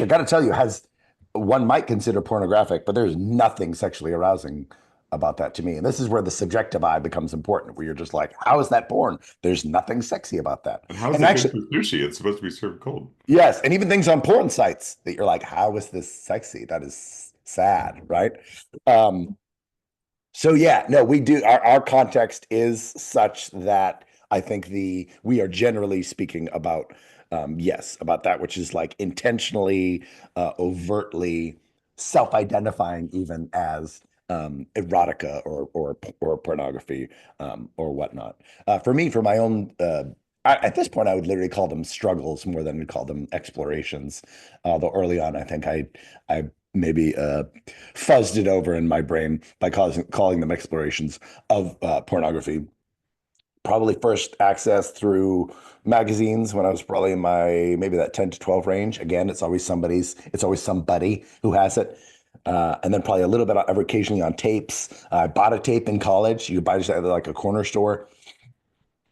[SPEAKER 1] got to tell you has one might consider pornographic, but there's nothing sexually arousing about that to me. And this is where the subjective eye becomes important, where you're just like, how is that porn? There's nothing sexy about that.
[SPEAKER 2] And how is
[SPEAKER 1] And
[SPEAKER 2] it good
[SPEAKER 1] actually,
[SPEAKER 2] for sushi? It's supposed to be served cold.
[SPEAKER 1] yes, and even things on porn sites that you're like, how is this sexy? That is sad, right? Um, so yeah, no, we do our context is such that I think the we are generally speaking about yes, about that which is like intentionally overtly self-identifying even as erotica or pornography or whatnot. For me, for my own at this point, I would literally call them struggles more than call them explorations. Though early on, I think I maybe fuzzed it over in my brain by calling them explorations of pornography. Probably first access through magazines when I was probably in my maybe that 10 to 12 range. Again, it's always somebody who has it. And then probably a little bit ever occasionally on tapes. I bought a tape in college. You could buy just at like a corner store.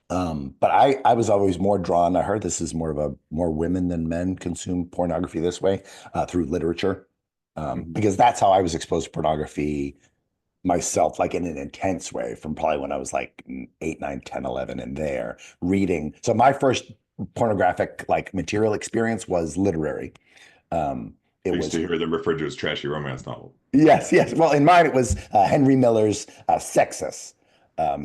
[SPEAKER 1] But I was always more drawn. I heard this is more of a more women than men consume pornography this way through literature,
[SPEAKER 2] Mhm.
[SPEAKER 1] because that's how I was exposed to pornography myself, like in an intense way from probably when I was like 8, 9, 10, 11 and there reading. So my first pornographic like material experience was literary.
[SPEAKER 2] I
[SPEAKER 1] It
[SPEAKER 2] used to
[SPEAKER 1] was
[SPEAKER 2] hear them referred to as trashy romance novel.
[SPEAKER 1] Yes, yes. Well, in mine, it was Henry Miller's Sexus.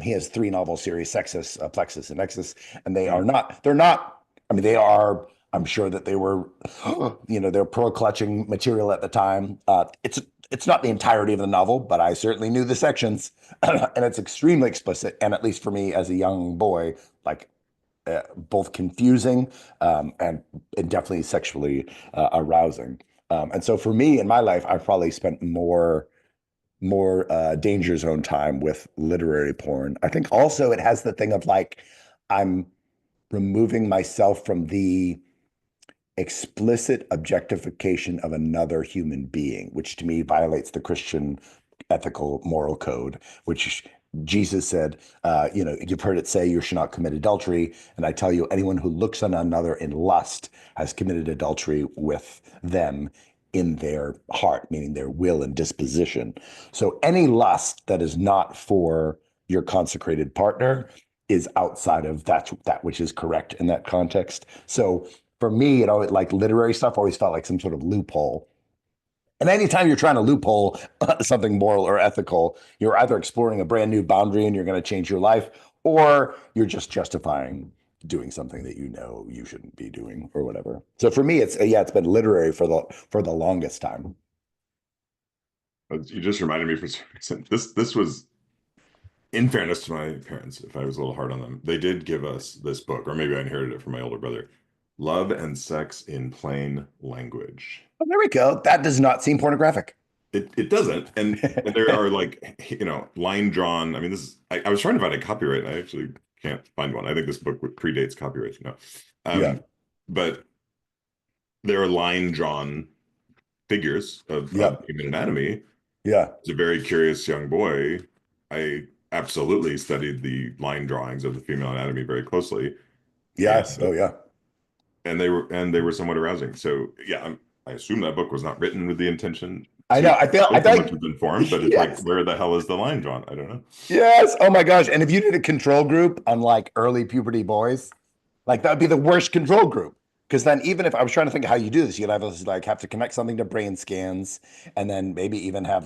[SPEAKER 1] He has three novel series, Sexus, Plexus, and Nexus, and they're not, I mean, they are, I'm sure that they were, they're pearl-clutching material at the time. It's not the entirety of the novel, but I certainly knew the sections, and it's extremely explicit, and at least for me as a young boy, like both confusing and definitely sexually arousing. And so for me in my life, I've probably spent more danger zone time with literary porn. I think also it has the thing of like I'm removing myself from the explicit objectification of another human being, which to me violates the Christian ethical moral code, which Jesus said, you've heard it say you should not commit adultery. And I tell you, anyone who looks on another in lust has committed adultery with them in their heart, meaning their will and disposition. So any lust that is not for your consecrated partner is outside of that which is correct in that context. So for me, like literary stuff always felt like some sort of loophole. And anytime you're trying to loophole something moral or ethical, you're either exploring a brand new boundary and you're going to change your life, or you're just justifying doing something that you know you shouldn't be doing or whatever. So for me, it's been literary for the longest time.
[SPEAKER 2] You just reminded me for some reason. This was, in fairness to my parents, if I was a little hard on them, they did give us this book, or maybe I inherited it from my older brother, Love and Sex in Plain Language.
[SPEAKER 1] Oh, there we go. That does not seem pornographic.
[SPEAKER 2] It doesn't, and there are like line drawn. I mean, I was trying to find a copyright, and I actually can't find one. I think this book predates copyright,
[SPEAKER 1] Yeah,
[SPEAKER 2] but there are line drawn figures
[SPEAKER 1] yeah,
[SPEAKER 2] of human anatomy.
[SPEAKER 1] yeah.
[SPEAKER 2] As a very curious young boy, I absolutely studied the line drawings of the female anatomy very closely,
[SPEAKER 1] Yes.
[SPEAKER 2] and
[SPEAKER 1] Oh, yeah.
[SPEAKER 2] they were somewhat arousing. So yeah, I assume that book was not written with the intention
[SPEAKER 1] I
[SPEAKER 2] to
[SPEAKER 1] know. I
[SPEAKER 2] show
[SPEAKER 1] feel
[SPEAKER 2] someone
[SPEAKER 1] like,
[SPEAKER 2] to inform, but it's like,
[SPEAKER 1] yes.
[SPEAKER 2] where the hell is the line drawn? I don't know.
[SPEAKER 1] Yes. Oh my gosh. And if you did a control group on like early puberty boys, like that would be the worst control group. Because then even if I was trying to think of how you do this, you'd have to connect something to brain scans and then maybe even have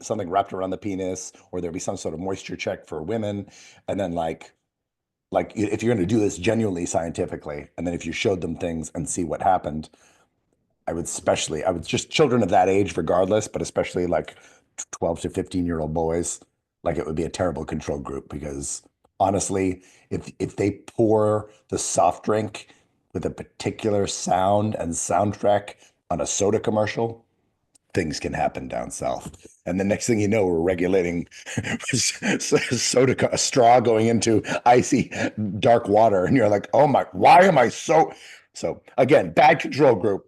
[SPEAKER 1] something wrapped around the penis, or there'd be some sort of moisture check for women. And then if you're going to do this genuinely scientifically, and then if you showed them things and see what happened, I would just children of that age, regardless, but especially like 12 to 15-year-old boys, like it would be a terrible control group because honestly, if they pour the soft drink with a particular sound and soundtrack on a soda commercial, things can happen down south. And the next thing you know, we're regulating a straw going into icy dark water. And you're like, oh my, why am I so? So again, bad control group,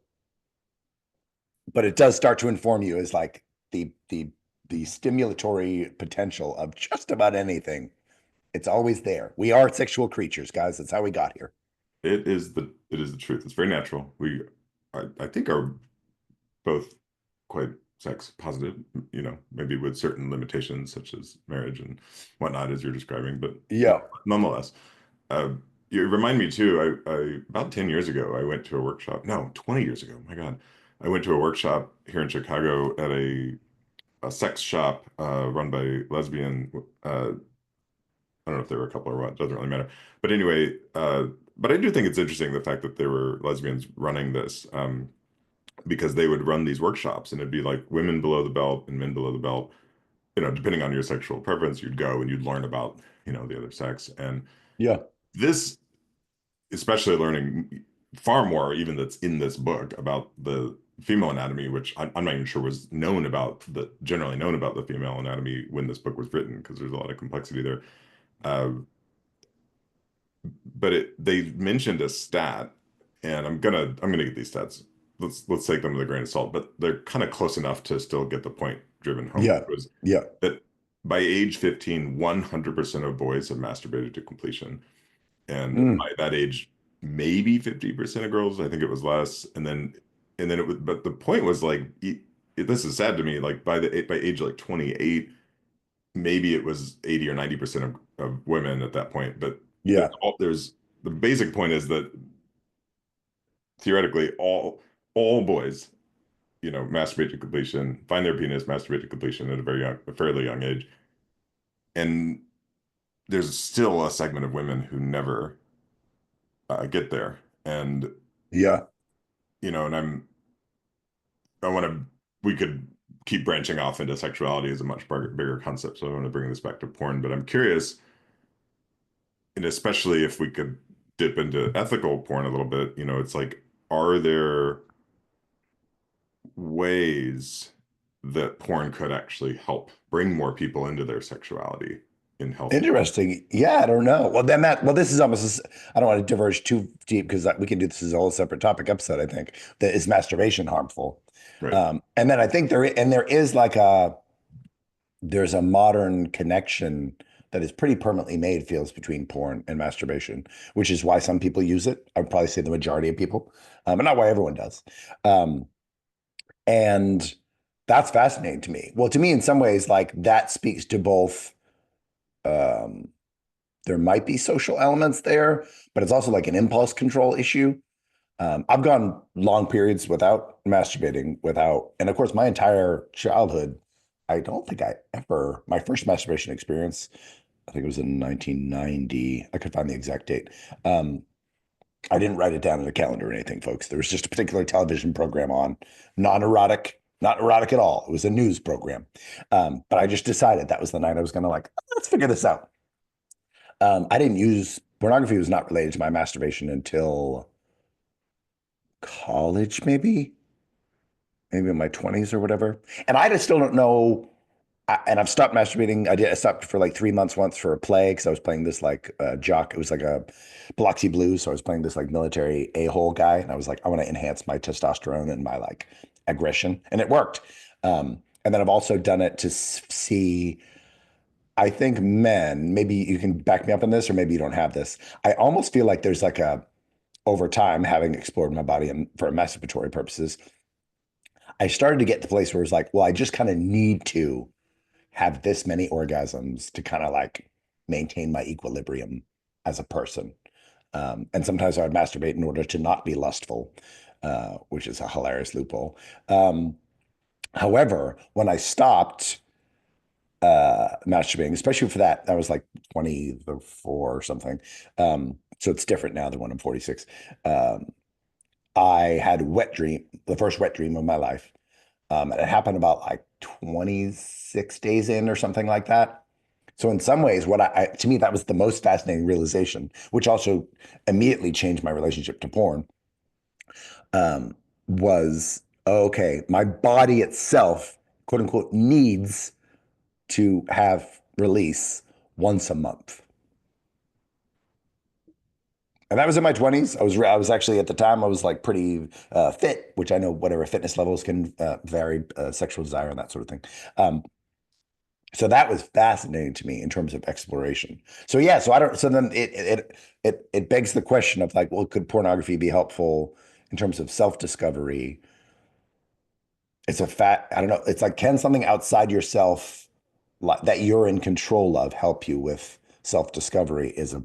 [SPEAKER 1] but it does start to inform you as like the stimulatory potential of just about anything. It's always there. We are sexual creatures, guys. That's how we got here.
[SPEAKER 2] It is the truth. It's very natural. I think are both quite sex positive, maybe with certain limitations such as marriage and whatnot, as you're describing, but
[SPEAKER 1] Yeah.
[SPEAKER 2] nonetheless. Uh, you remind me too, I about 10 years ago, I went to a workshop. No, 20 years ago. My God. I went to a workshop here in Chicago at a sex shop run by lesbian. I don't know if they were a couple or what, doesn't really matter. But anyway, but I do think it's interesting the fact that there were lesbians running this, because they would run these workshops and it'd be like women below the belt and men below the belt. Depending on your sexual preference, you'd go and you'd learn about, the other sex. And
[SPEAKER 1] Yeah.
[SPEAKER 2] this, especially learning far more, even that's in this book about the female anatomy, which I'm not even sure was generally known about the female anatomy when this book was written, because there's a lot of complexity there. Uh, but they mentioned a stat, and I'm gonna get these stats. Let's take them with a grain of salt, but they're kind of close enough to still get the point driven home, which
[SPEAKER 1] Yeah.
[SPEAKER 2] was
[SPEAKER 1] Yeah.
[SPEAKER 2] that by age 15, 100% of boys have masturbated to completion. And
[SPEAKER 1] Mm.
[SPEAKER 2] by that age, maybe 50% of girls, I think it was less. And then it was, but the point was like, this is sad to me. Like by age like 28, maybe it was 80 or 90% of women at that point. But
[SPEAKER 1] Yeah.
[SPEAKER 2] there's the basic point is that theoretically all boys, masturbate to completion, find their penis, masturbate to completion at a fairly young age. And there's still a segment of women who never get there. And,
[SPEAKER 1] Yeah.
[SPEAKER 2] and I want to, we could keep branching off into sexuality as a much bigger concept. So I want to bring this back to porn, but I'm curious, and especially if we could dip into ethical porn a little bit, it's like, are there ways that porn could actually help bring more people into their sexuality in healthy ways?
[SPEAKER 1] Interesting. Yeah, I don't know. Well, this is almost, I don't want to diverge too deep because we can do this as a whole separate topic episode, I think, that is masturbation harmful?
[SPEAKER 2] Right.
[SPEAKER 1] And then I think there is there's a modern connection that is pretty permanently made, feels, between porn and masturbation, which is why some people use it. I would probably say the majority of people, but not why everyone does. Um, and that's fascinating to me. Well, to me, in some ways, like that speaks to both. Um, there might be social elements there, but it's also like an impulse control issue. I've gone long periods without masturbating, and of course, my entire childhood, I don't think my first masturbation experience, I think it was in 1990. I could find the exact date. Um, I didn't write it down in a calendar or anything, folks. There was just a particular television program on, non-erotic, not erotic at all. It was a news program. But I just decided that was the night I was going to like, let's figure this out. I didn't use pornography was not related to my masturbation until college, maybe in my 20s or whatever. And I just still don't know. And I've stopped masturbating. I stopped for like 3 months once for a play because I was playing this like jock. It was like a Biloxi Blues. So I was playing this like military a-hole guy. And I was like, I want to enhance my testosterone and my like aggression. And it worked. And then I've also done it to see, I think men, maybe you can back me up on this, or maybe you don't have this. I almost feel like there's like over time, having explored my body and for masturbatory purposes, I started to get to the place where it's like, well, I just kind of need to have this many orgasms to kind of like maintain my equilibrium as a person. And sometimes I would masturbate in order to not be lustful, which is a hilarious loophole. Um, However, when I stopped masturbating, especially for that, I was like 24 or something. So it's different now than when I'm 46. Um, I had the first wet dream of my life. And it happened about like 26 days in or something like that. So in some ways, to me, that was the most fascinating realization, which also immediately changed my relationship to porn, was okay, my body itself, quote unquote, needs to have release once a month. And that was in my 20s. I was actually at the time I was like pretty fit, which I know whatever fitness levels can vary, sexual desire and that sort of thing. Um, so that was fascinating to me in terms of exploration. So yeah, so I don't. So then it begs the question of like, well, could pornography be helpful in terms of self-discovery? I don't know. It's like, can something outside yourself that you're in control of help you with self-discovery? Is a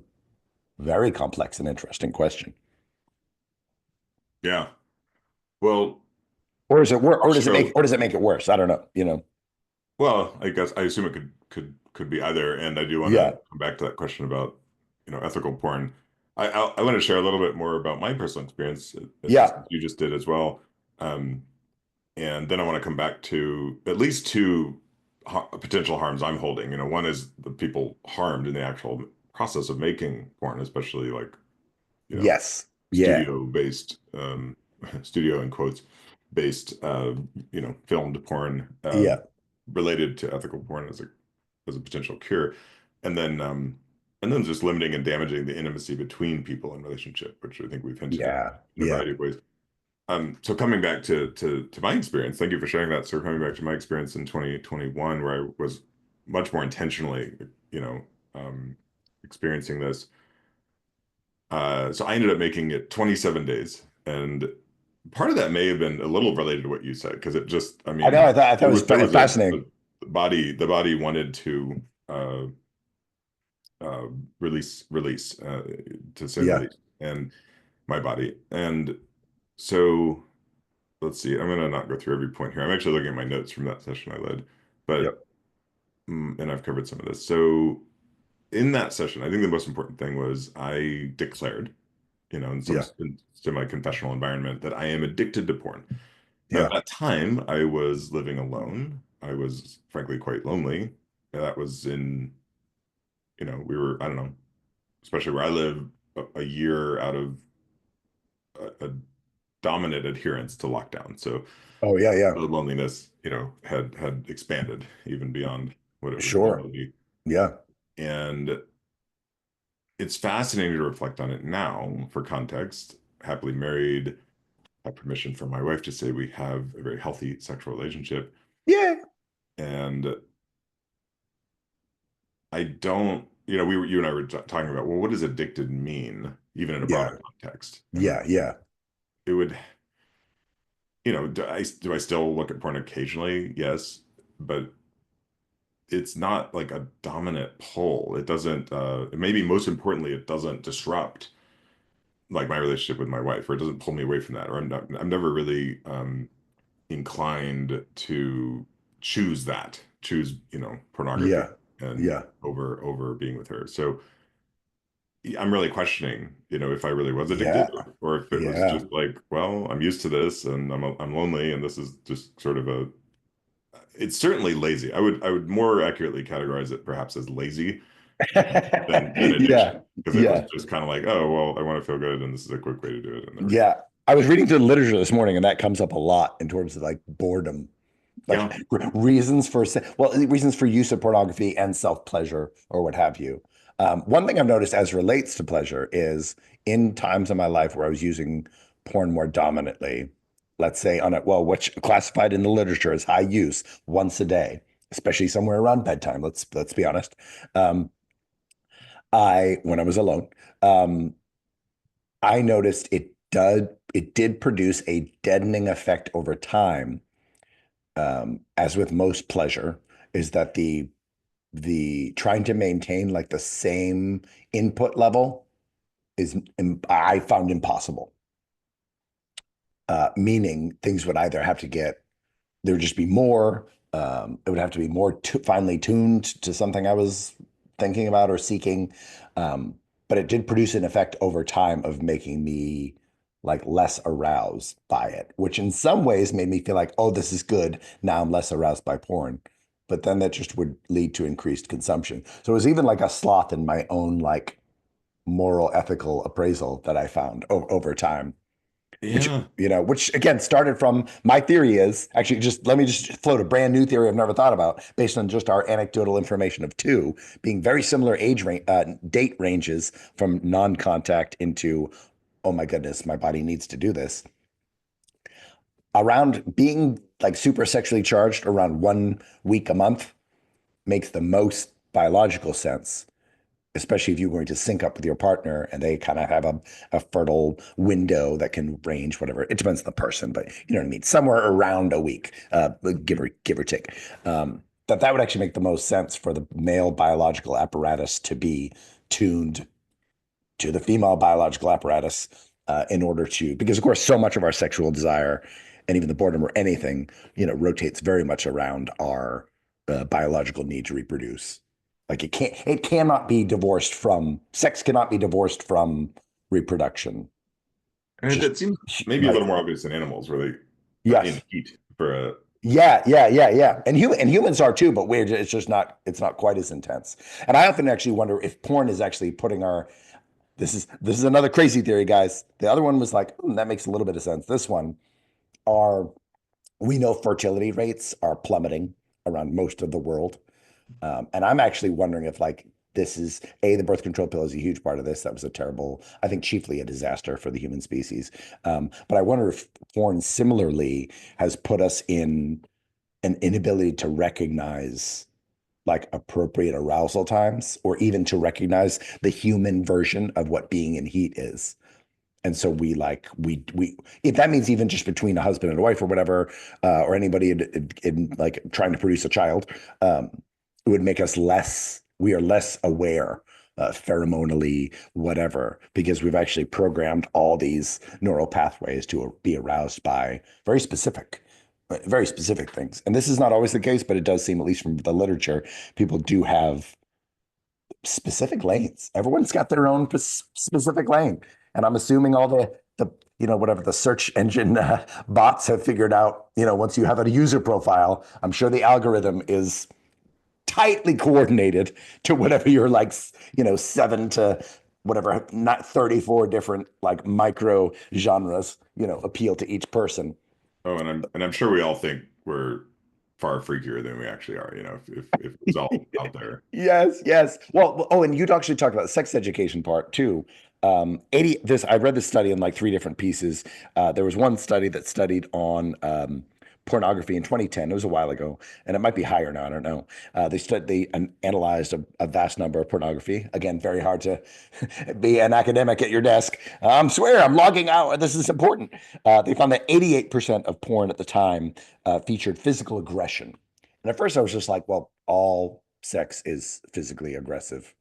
[SPEAKER 1] very complex and interesting question.
[SPEAKER 2] Yeah. Well,
[SPEAKER 1] Or is it worse?
[SPEAKER 2] also,
[SPEAKER 1] Or does it make it worse? I don't know.
[SPEAKER 2] well, I guess I assume it could be either. And I do want to
[SPEAKER 1] Yeah.
[SPEAKER 2] come back to that question about, ethical porn. I want to share a little bit more about my personal experience, as
[SPEAKER 1] Yeah.
[SPEAKER 2] you just did as well. Um, and then I want to come back to at least two potential harms I'm holding. One is the people harmed in the actual process of making porn, especially like, you know,
[SPEAKER 1] Yes. Yeah.
[SPEAKER 2] studio-based, studio in quotes, based, filmed porn,
[SPEAKER 1] Yeah.
[SPEAKER 2] related to ethical porn as a potential cure, and then um, and then just limiting and damaging the intimacy between people in relationship, which I think we've hinted at
[SPEAKER 1] Yeah.
[SPEAKER 2] in a
[SPEAKER 1] Yeah.
[SPEAKER 2] variety of ways. So coming back to my experience, thank you for sharing that. So coming back to my experience in 2021, where I was much more intentionally, you know, um, experiencing this. So I ended up making it 27 days, and part of that may have been a little related to what you said, because it just, I
[SPEAKER 1] I know.
[SPEAKER 2] mean,
[SPEAKER 1] I thought it was
[SPEAKER 2] there was a
[SPEAKER 1] fascinating.
[SPEAKER 2] the body wanted to, uh, uh, release to say the
[SPEAKER 1] Yeah.
[SPEAKER 2] least, and my body. And so let's see. I'm gonna not go through every point here. I'm actually looking at my notes from that session I led, but
[SPEAKER 1] Yep.
[SPEAKER 2] and I've covered some of this. So in that session, I think the most important thing was I declared, in some
[SPEAKER 1] Yeah.
[SPEAKER 2] semi-confessional environment that I am addicted to porn. Now, at
[SPEAKER 1] Yeah.
[SPEAKER 2] that time, I was living alone. I was frankly quite lonely. And that was we were, I don't know, especially where I live, a year out of a dominant adherence to lockdown. So
[SPEAKER 1] Oh, yeah. Yeah.
[SPEAKER 2] the loneliness, had expanded even beyond what it would
[SPEAKER 1] Sure.
[SPEAKER 2] normally be.
[SPEAKER 1] Yeah.
[SPEAKER 2] And it's fascinating to reflect on it now for context. Happily married, have permission from my wife to say we have a very healthy sexual relationship.
[SPEAKER 1] Yeah.
[SPEAKER 2] And I don't, you and I were talking about, well, what does addicted mean, even in a
[SPEAKER 1] Yeah.
[SPEAKER 2] broader context? And
[SPEAKER 1] Yeah. Yeah.
[SPEAKER 2] it would, do I still look at porn occasionally? Yes, but it's not like a dominant pull. It doesn't, maybe most importantly, it doesn't disrupt like my relationship with my wife, or it doesn't pull me away from that, or I'm never really inclined to choose pornography
[SPEAKER 1] Yeah.
[SPEAKER 2] and
[SPEAKER 1] Yeah.
[SPEAKER 2] over being with her. So I'm really questioning, if I really was addicted,
[SPEAKER 1] Yeah.
[SPEAKER 2] or if it was
[SPEAKER 1] Yeah.
[SPEAKER 2] just like, well, I'm used to this and I'm lonely and this is just sort of it's certainly lazy. I would more accurately categorize it perhaps as lazy than
[SPEAKER 1] Yeah.
[SPEAKER 2] addiction, because it was
[SPEAKER 1] Yeah.
[SPEAKER 2] just kind of like, oh, well, I want to feel good and this is a quick way to do it. And there we go.
[SPEAKER 1] Yeah. I was reading through the literature this morning, and that comes up a lot in terms of like boredom, like
[SPEAKER 2] Yeah.
[SPEAKER 1] reasons for use of pornography and self-pleasure or what have you. One thing I've noticed as relates to pleasure is in times in my life where I was using porn more dominantly, let's say which classified in the literature as high use once a day, especially somewhere around bedtime. Let's be honest. Um, when I was alone, um, I noticed it did produce a deadening effect over time, as with most pleasure, is that the trying to maintain like the same input level I found impossible. Meaning things would either have to get there would just be more. It would have to be more finely tuned to something I was thinking about or seeking. Um, but it did produce an effect over time of making me like less aroused by it, which in some ways made me feel like, oh, this is good. Now I'm less aroused by porn. But then that just would lead to increased consumption. So it was even like a sloth in my own like moral ethical appraisal that I found over time, which
[SPEAKER 2] Yeah.
[SPEAKER 1] which again started from my theory is actually just let me just float a brand new theory I've never thought about based on just our anecdotal information of two being very similar date ranges from non-contact into, oh my goodness, my body needs to do this, around being like super sexually charged around 1 week a month makes the most biological sense, especially if you're going to sync up with your partner and they kind of have a fertile window that can range whatever. It depends on the person, but you know what I mean? Somewhere around a week, give or take. That would actually make the most sense for the male biological apparatus to be tuned to the female biological apparatus in order to, because of course, so much of our sexual desire and even the boredom or anything, rotates very much around our biological need to reproduce. Like it cannot be divorced from sex, cannot be divorced from reproduction.
[SPEAKER 2] And
[SPEAKER 1] Just
[SPEAKER 2] it seems maybe a
[SPEAKER 1] like,
[SPEAKER 2] little more obvious in animals where they are in
[SPEAKER 1] yes.
[SPEAKER 2] heat for a.
[SPEAKER 1] Yeah, yeah, yeah, yeah. And humans are too, but it's not quite as intense. And I often actually wonder if porn is actually putting our this is another crazy theory, guys. The other one was like, that makes a little bit of sense. This one, our we know fertility rates are plummeting around most of the world. And I'm actually wondering if like this is the birth control pill is a huge part of this. That was a terrible, I think chiefly a disaster for the human species. But I wonder if porn similarly has put us in an inability to recognize like appropriate arousal times or even to recognize the human version of what being in heat is. And so we if that means even just between a husband and a wife or whatever, or anybody in like trying to produce a child, it would make us we are less aware pheromonally, whatever, because we've actually programmed all these neural pathways to be aroused by very specific things. And this is not always the case, but it does seem, at least from the literature, people do have specific lanes. Everyone's got their own specific lane. And I'm assuming all the whatever the search engine bots have figured out, once you have a user profile, I'm sure the algorithm is tightly coordinated to whatever your like, seven to whatever, not 34 different like micro genres, appeal to each person.
[SPEAKER 2] Oh, and I'm sure we all think we're far freakier than we actually are, if it was all out there.
[SPEAKER 1] Yes, yes. Well, oh, and you'd actually talked about the sex education part too. 80 this I read this study in like three different pieces. There was one study that studied on pornography in 2010. It was a while ago, and it might be higher now. I don't know. They analyzed a vast number of pornography. Again, very hard to be an academic at your desk. Swear I'm logging out. This is important. They found that 88% of porn at the time featured physical aggression. And at first I was just like, well, all sex is physically aggressive.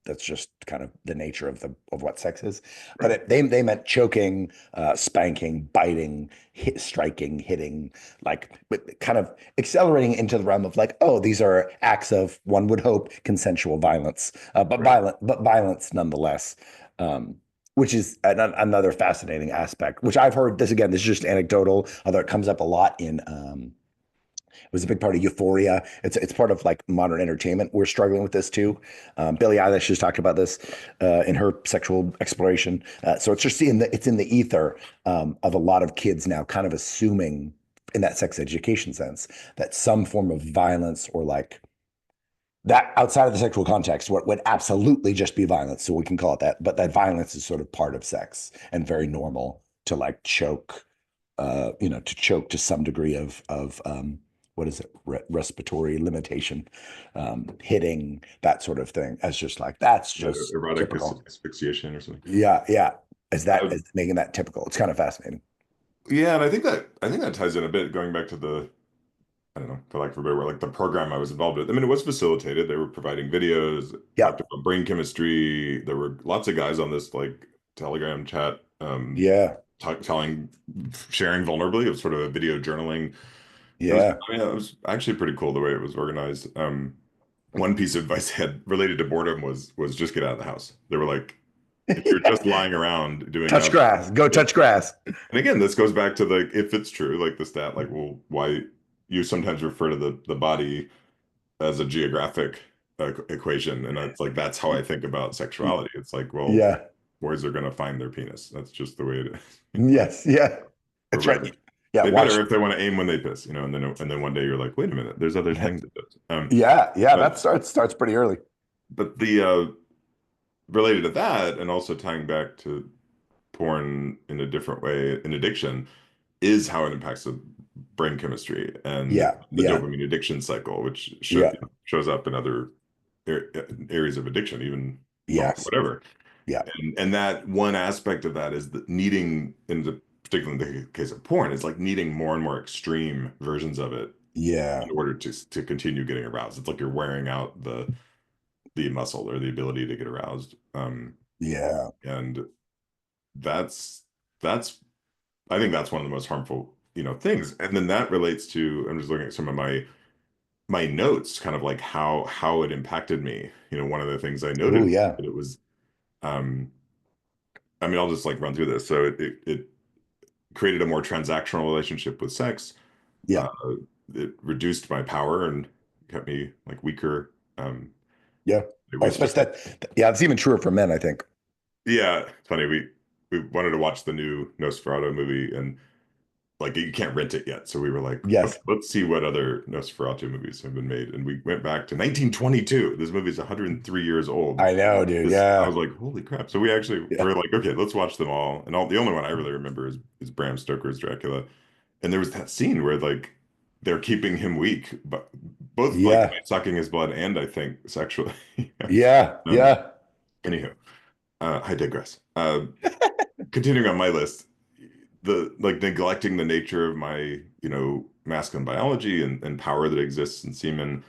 [SPEAKER 1] That's just kind of the nature of what sex is. But
[SPEAKER 2] Right.
[SPEAKER 1] they meant choking, spanking, biting, striking, hitting, like kind of accelerating into the realm of like, oh, these are acts of, one would hope, consensual violence,
[SPEAKER 2] Right.
[SPEAKER 1] but violence nonetheless. Which is another fascinating aspect, which I've heard this again. This is just anecdotal, although it comes up a lot in it was a big part of Euphoria. It's part of like modern entertainment. We're struggling with this too. Billie Eilish has talked about this in her sexual exploration. So it's just it's in the ether of a lot of kids now, kind of assuming in that sex education sense that some form of violence or like that outside of the sexual context what would absolutely just be violence. So we can call it that, but that violence is sort of part of sex and very normal to like choke to choke to some degree of what is it, respiratory limitation, hitting, that sort of thing, as just like that's just
[SPEAKER 2] Erotic
[SPEAKER 1] typical.
[SPEAKER 2] asphyxiation or something.
[SPEAKER 1] Yeah, yeah. As
[SPEAKER 2] Uh,
[SPEAKER 1] making that typical. It's kind of fascinating.
[SPEAKER 2] yeah, and I think that ties in a bit going back to the I don't know, for lack of a better word, like the program I was involved with. I mean, it was facilitated. They were providing videos,
[SPEAKER 1] Yeah,
[SPEAKER 2] talked about brain chemistry. There were lots of guys on this like Telegram chat,
[SPEAKER 1] yeah,
[SPEAKER 2] telling, sharing vulnerably of sort of a video journaling. It was,
[SPEAKER 1] yeah.
[SPEAKER 2] I mean, it was actually pretty cool the way it was organized. One piece of advice I had related to boredom was just get out of the house. They were like, if you're just lying around doing
[SPEAKER 1] Touch
[SPEAKER 2] nothing,
[SPEAKER 1] grass. Go touch grass.
[SPEAKER 2] and again, this goes back to the if it's true, like the stat, like, well, why you sometimes refer to the body as a geographic equation, and it's like that's how I think about sexuality. It's like, well,
[SPEAKER 1] Yeah.
[SPEAKER 2] boys are gonna find their penis. That's just the way it is.
[SPEAKER 1] Yes. Yeah.
[SPEAKER 2] Or
[SPEAKER 1] That's
[SPEAKER 2] rather,
[SPEAKER 1] right. Yeah.
[SPEAKER 2] they
[SPEAKER 1] Watch.
[SPEAKER 2] better if they want to aim when they piss, and then one day you're like, wait a minute, there's other things it does.
[SPEAKER 1] Yeah. Yeah.
[SPEAKER 2] But
[SPEAKER 1] That starts pretty early.
[SPEAKER 2] the related to that, and also tying back to porn in a different way in addiction, is how it impacts the brain chemistry and
[SPEAKER 1] Yeah.
[SPEAKER 2] the
[SPEAKER 1] Yeah.
[SPEAKER 2] dopamine addiction cycle, which
[SPEAKER 1] Yeah.
[SPEAKER 2] shows up in other areas of addiction, even well,
[SPEAKER 1] Yes.
[SPEAKER 2] whatever.
[SPEAKER 1] Yeah.
[SPEAKER 2] And that one aspect of that is that needing, particularly in the case of porn, is like needing more and more extreme versions of it
[SPEAKER 1] Yeah.
[SPEAKER 2] in order to continue getting aroused. It's like you're wearing out the muscle or the ability to get aroused.
[SPEAKER 1] Yeah.
[SPEAKER 2] And that's that's I think that's one of the most harmful, things. And then that relates to, I'm just looking at some of my notes, kind of like how it impacted me. One of the things I
[SPEAKER 1] Oh,
[SPEAKER 2] noted
[SPEAKER 1] yeah.
[SPEAKER 2] that it was, um, I mean, I'll just like run through this. So it created a more transactional relationship with sex.
[SPEAKER 1] Yeah.
[SPEAKER 2] Uh, it reduced my power and kept me like weaker.
[SPEAKER 1] Yeah.
[SPEAKER 2] It
[SPEAKER 1] Oh,
[SPEAKER 2] was
[SPEAKER 1] especially
[SPEAKER 2] just,
[SPEAKER 1] yeah, it's even truer for men, I think.
[SPEAKER 2] yeah, it's funny. We wanted to watch the new Nosferatu movie, and like you can't rent it yet. So we were like,
[SPEAKER 1] Yes.
[SPEAKER 2] let's see what other Nosferatu movies have been made. And we went back to 1922. This movie is 103 years old.
[SPEAKER 1] I know, dude.
[SPEAKER 2] I was
[SPEAKER 1] Yeah.
[SPEAKER 2] like, holy crap. So we actually
[SPEAKER 1] Yeah.
[SPEAKER 2] were like, okay, let's watch them all. And the only one I really remember is Bram Stoker's Dracula. And there was that scene where like they're keeping him weak, but both like by
[SPEAKER 1] Yeah.
[SPEAKER 2] sucking his blood and I think sexually.
[SPEAKER 1] Yeah.
[SPEAKER 2] Um,
[SPEAKER 1] Yeah.
[SPEAKER 2] anywho, I digress. Continuing on my list, the like neglecting the nature of my, masculine biology and power that exists in semen.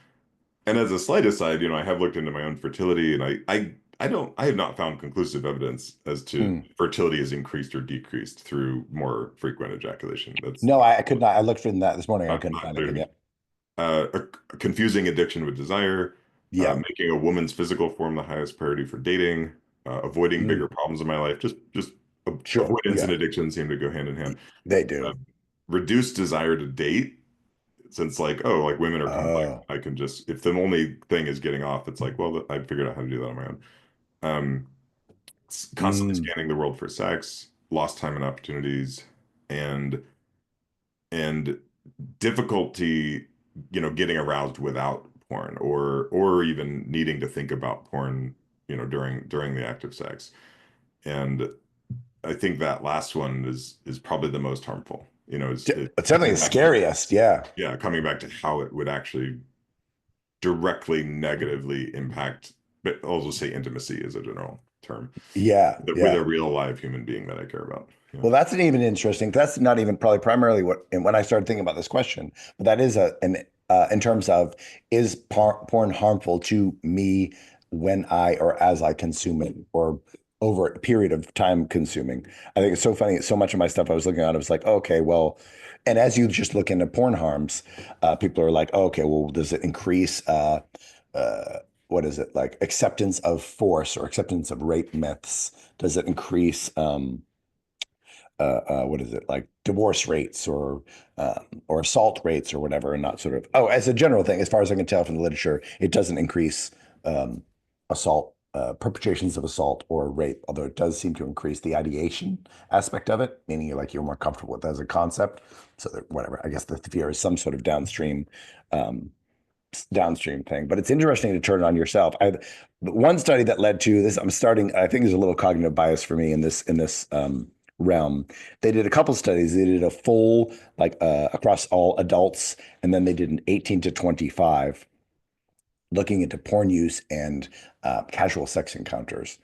[SPEAKER 2] And as a slight aside, I have looked into my own fertility, and I have not found conclusive evidence as to
[SPEAKER 1] Mm.
[SPEAKER 2] fertility is increased or decreased through more frequent ejaculation. That's
[SPEAKER 1] No, I could not. I looked for that this morning. I couldn't
[SPEAKER 2] not
[SPEAKER 1] find
[SPEAKER 2] clear to
[SPEAKER 1] anything
[SPEAKER 2] me.
[SPEAKER 1] yet.
[SPEAKER 2] A confusing addiction with desire,
[SPEAKER 1] Yeah.
[SPEAKER 2] making a woman's physical form the highest priority for dating, avoiding bigger
[SPEAKER 1] Mm.
[SPEAKER 2] problems in my life. Just
[SPEAKER 1] Sure.
[SPEAKER 2] avoidance and
[SPEAKER 1] Yeah.
[SPEAKER 2] addiction seem to go hand in hand.
[SPEAKER 1] They
[SPEAKER 2] Uh,
[SPEAKER 1] do.
[SPEAKER 2] reduced desire to date, since like, oh, like women are kind of like,
[SPEAKER 1] Oh.
[SPEAKER 2] I can just, if the only thing is getting off, it's like, well, I figured out how to do that on my own. Um, constantly
[SPEAKER 1] Mm.
[SPEAKER 2] scanning the world for sex, lost time and opportunities, and and difficulty, getting aroused without porn, or even needing to think about porn, during the act of sex. And I think that last one is probably the most harmful.
[SPEAKER 1] It's definitely the scariest. Yeah.
[SPEAKER 2] Coming back to how it would actually directly negatively impact, but I'll just say intimacy is a general term,
[SPEAKER 1] Yeah.
[SPEAKER 2] with
[SPEAKER 1] Yeah.
[SPEAKER 2] a real live human being that I care about. Yeah.
[SPEAKER 1] Well, that's an even interesting. That's not even probably primarily what and when I started thinking about this question, but that is an in terms of is porn harmful to me when I or as I consume it or over a period of time consuming. I think it's so funny. So much of my stuff I was looking at, I was like, oh, okay, well, and as you just look into porn harms, people are like, oh, okay, well, does it increase? What is it like acceptance of force or acceptance of rape myths? Does it increase? What is it like divorce rates or assault rates or whatever, and not sort of as a general thing, as far as I can tell from the literature, it doesn't increase assault perpetrations of assault or rape, although it does seem to increase the ideation aspect of it, meaning you're more comfortable with it as a concept. So that whatever, I guess the fear is some sort of um, downstream thing, but it's interesting to turn it on yourself. One study that led to this, I think there's a little cognitive bias for me in this realm. They did a couple studies. They did a full across all adults, and then they did an 18 to 25 looking into porn use and casual sex encounters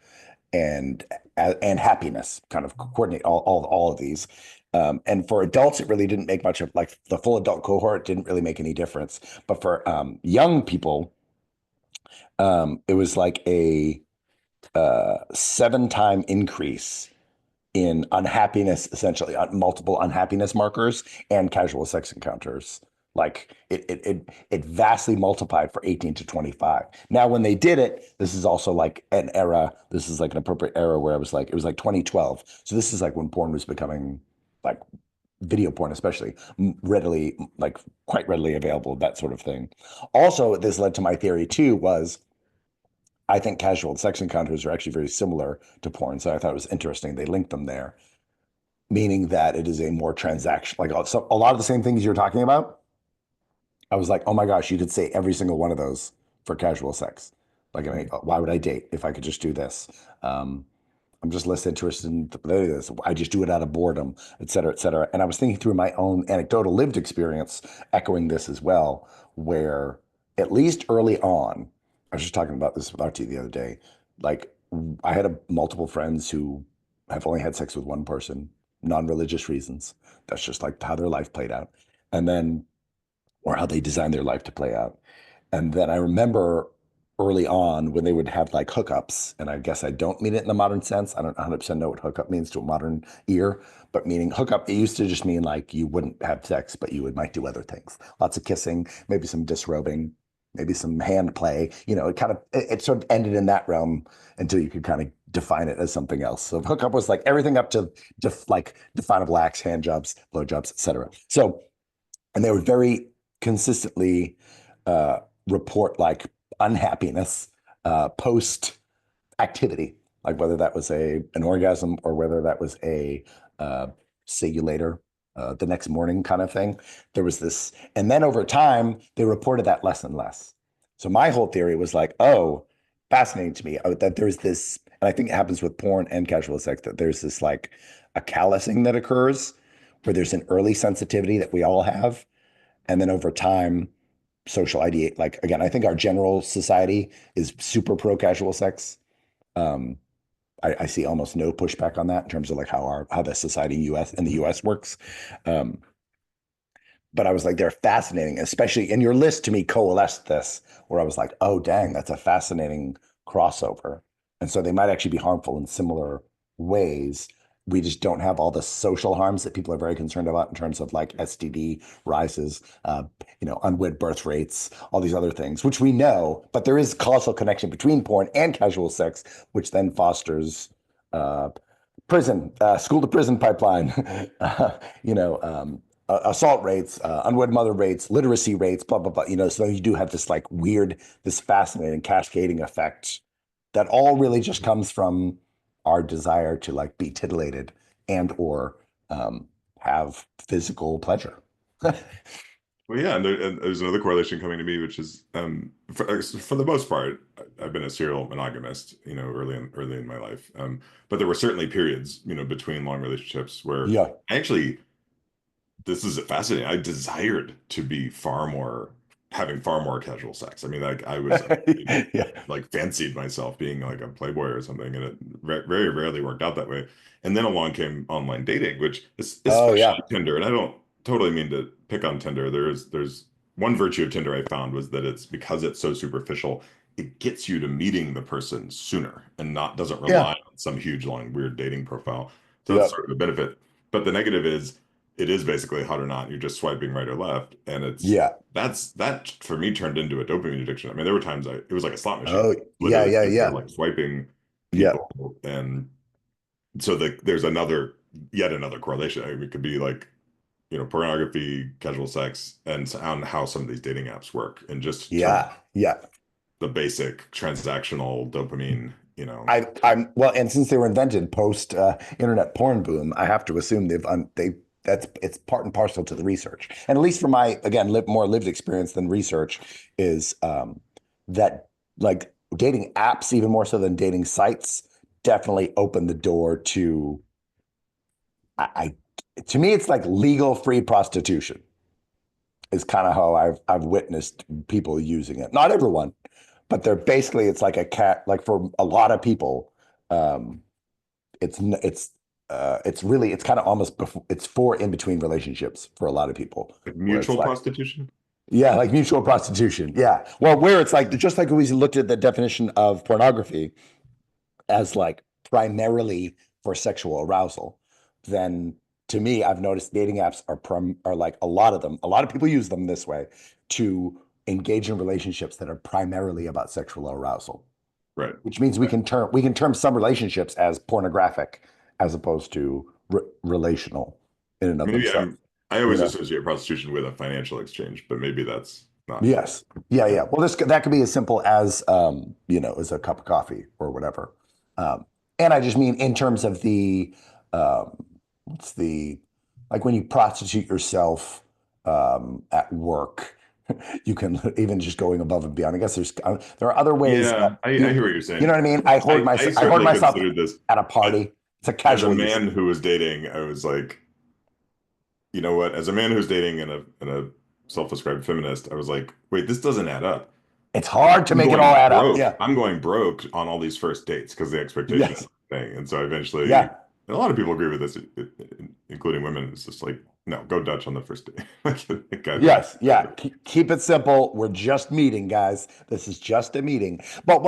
[SPEAKER 1] and happiness, kind of coordinate all of these. And for adults, it really didn't make much of like the full adult cohort didn't really make any difference. But for young people, it was like a 7-time increase in unhappiness, essentially multiple unhappiness markers and casual sex encounters. Like it vastly multiplied for 18 to 25. Now, when they did it, this is also like an era. This is like an appropriate era where it was like 2012. So this is like when porn was becoming like video porn, especially readily, like quite readily available, that sort of thing. Also, this led to my theory too, was I think casual sex encounters are actually very similar to porn. So I thought it was interesting. They linked them there, meaning that it is a more transaction, like so a lot of the same things you're talking about. I was like, oh my gosh, you could say every single one of those for casual sex. Like, I mean, why would I date if I could just do this? Um, I'm just less interested in this. I just do it out of boredom, et cetera, et cetera. And I was thinking through my own anecdotal lived experience, echoing this as well, where at least early on, I was just talking about this with RT the other day. Like, I had multiple friends who have only had sex with one person, non-religious reasons. That's just like how their life played out. And then, or how they designed their life to play out. And then I remember early on when they would have like hookups, and I guess I don't mean it in the modern sense. I don't 100% know what hookup means to a modern ear, but meaning hookup, it used to just mean like you wouldn't have sex, but you might do other things. Lots of kissing, maybe some disrobing, maybe some hand play. It sort of ended in that realm until you could kind of define it as something else. So hookup was like everything up to like definable acts, hand jobs, blow jobs, etc. So, and they were very consistently uh, report like unhappiness post activity, like whether that was an orgasm or whether that was a uh, see you later the next morning kind of thing. There was this, and then over time they reported that less and less. So my whole theory was like, oh, fascinating to me that there's this, and I think it happens with porn and casual sex that there's this like a callousing that occurs where there's an early sensitivity that we all have, and then over time social ideate, like again, I think our general society is super pro casual sex. um I see almost no pushback on that in terms of like how the society in the US works. um but I was like, they're fascinating, especially in your list to me coalesced this, where I was like, oh dang, that's a fascinating crossover. And so they might actually be harmful in similar ways. We just don't have all the social harms that people are very concerned about in terms of like STD rises, unwed birth rates, all these other things, which we know, but there is causal connection between porn and casual sex, which then fosters uh, prison, school to prison pipeline, assault rates, unwed mother rates, literacy rates, blah, blah, blah. So you do have this like weird, this fascinating cascading effect that all really just comes from our desire to like be titillated and or have physical pleasure.
[SPEAKER 2] Well, yeah, and there's another correlation coming to me, which is for the most part, I've been a serial monogamist, early in my life. But there were certainly periods, between long relationships where
[SPEAKER 1] Yeah.
[SPEAKER 2] I actually, this is fascinating. I desired to be having far more casual sex. I mean, like
[SPEAKER 1] Yeah.
[SPEAKER 2] like fancied myself being like a playboy or something, and it very rarely worked out that way. And then along came online dating, which is
[SPEAKER 1] Oh
[SPEAKER 2] especially
[SPEAKER 1] yeah.
[SPEAKER 2] Tinder. And I don't totally mean to pick on Tinder. There's one virtue of Tinder I found was that it's because it's so superficial, it gets you to meeting the person sooner and not doesn't rely
[SPEAKER 1] Yeah.
[SPEAKER 2] on some huge long weird dating profile. So that's
[SPEAKER 1] Yeah.
[SPEAKER 2] sort of the benefit. But the negative is it is basically hot or not. You're just swiping right or left, and
[SPEAKER 1] Yeah.
[SPEAKER 2] that for me turned into a dopamine addiction. I mean, there were times it was like a slot machine.
[SPEAKER 1] Oh yeah.
[SPEAKER 2] Literally
[SPEAKER 1] Yeah.
[SPEAKER 2] sitting there
[SPEAKER 1] Yeah.
[SPEAKER 2] like swiping
[SPEAKER 1] Yeah.
[SPEAKER 2] people, and so there's yet another correlation. I mean, it could be like pornography, casual sex, and on how some of these dating apps work, and just turn
[SPEAKER 1] Yeah. Yeah.
[SPEAKER 2] the basic transactional dopamine.
[SPEAKER 1] I'm well, and since they were invented post internet porn boom, I have to assume it's part and parcel to the research. And at least for my again more lived experience than research is that like dating apps even more so than dating sites definitely open the door to to me it's like legal free prostitution is kind of how I've witnessed people using it. Not everyone, but they're basically it's like a cat like for a lot of people um it's really it's kind of almost before, it's for in between relationships for a lot of people
[SPEAKER 2] Like
[SPEAKER 1] where it's
[SPEAKER 2] mutual
[SPEAKER 1] like
[SPEAKER 2] prostitution.
[SPEAKER 1] yeah like mutual prostitution yeah well where it's like just like we looked at the definition of pornography as like primarily for sexual arousal, then to me, I've noticed dating apps are like a lot of them. A lot of people use them this way to engage in relationships that are primarily about sexual arousal,
[SPEAKER 2] Right.
[SPEAKER 1] which means we can term some relationships as pornographic as opposed to relational in and of
[SPEAKER 2] Maybe
[SPEAKER 1] themselves.
[SPEAKER 2] I
[SPEAKER 1] You
[SPEAKER 2] always
[SPEAKER 1] know?
[SPEAKER 2] associate prostitution with a financial exchange, but maybe that's not true.
[SPEAKER 1] Yes. Yeah,
[SPEAKER 2] Yeah.
[SPEAKER 1] yeah. Well, that could be as simple as as a cup of coffee or whatever. And I just mean in terms of the what's the like when you prostitute yourself at work, you can even just going above and beyond. I guess there are other ways
[SPEAKER 2] Yeah, I hear what you're
[SPEAKER 1] you know
[SPEAKER 2] saying.
[SPEAKER 1] what I mean?
[SPEAKER 2] I
[SPEAKER 1] I hoard
[SPEAKER 2] certainly
[SPEAKER 1] myself
[SPEAKER 2] considered this
[SPEAKER 1] at a
[SPEAKER 2] as,
[SPEAKER 1] party. It's a
[SPEAKER 2] as a
[SPEAKER 1] casual use.
[SPEAKER 2] man who was dating. I was like, you know what? As a man who's dating and a self-described feminist, I was like, wait, this doesn't add up.
[SPEAKER 1] It's hard to
[SPEAKER 2] I'm
[SPEAKER 1] make it all
[SPEAKER 2] going
[SPEAKER 1] add up.
[SPEAKER 2] broke.
[SPEAKER 1] Yeah.
[SPEAKER 2] I'm going broke on all these first dates because the expectation
[SPEAKER 1] Yes.
[SPEAKER 2] thing. And so eventually,
[SPEAKER 1] Yeah.
[SPEAKER 2] and a lot of people agree with this, including women. It's just like, no, go Dutch on the first date. Like, I don't.
[SPEAKER 1] Yes, yeah. Keep it simple. We're just meeting, guys. This is just a meeting. But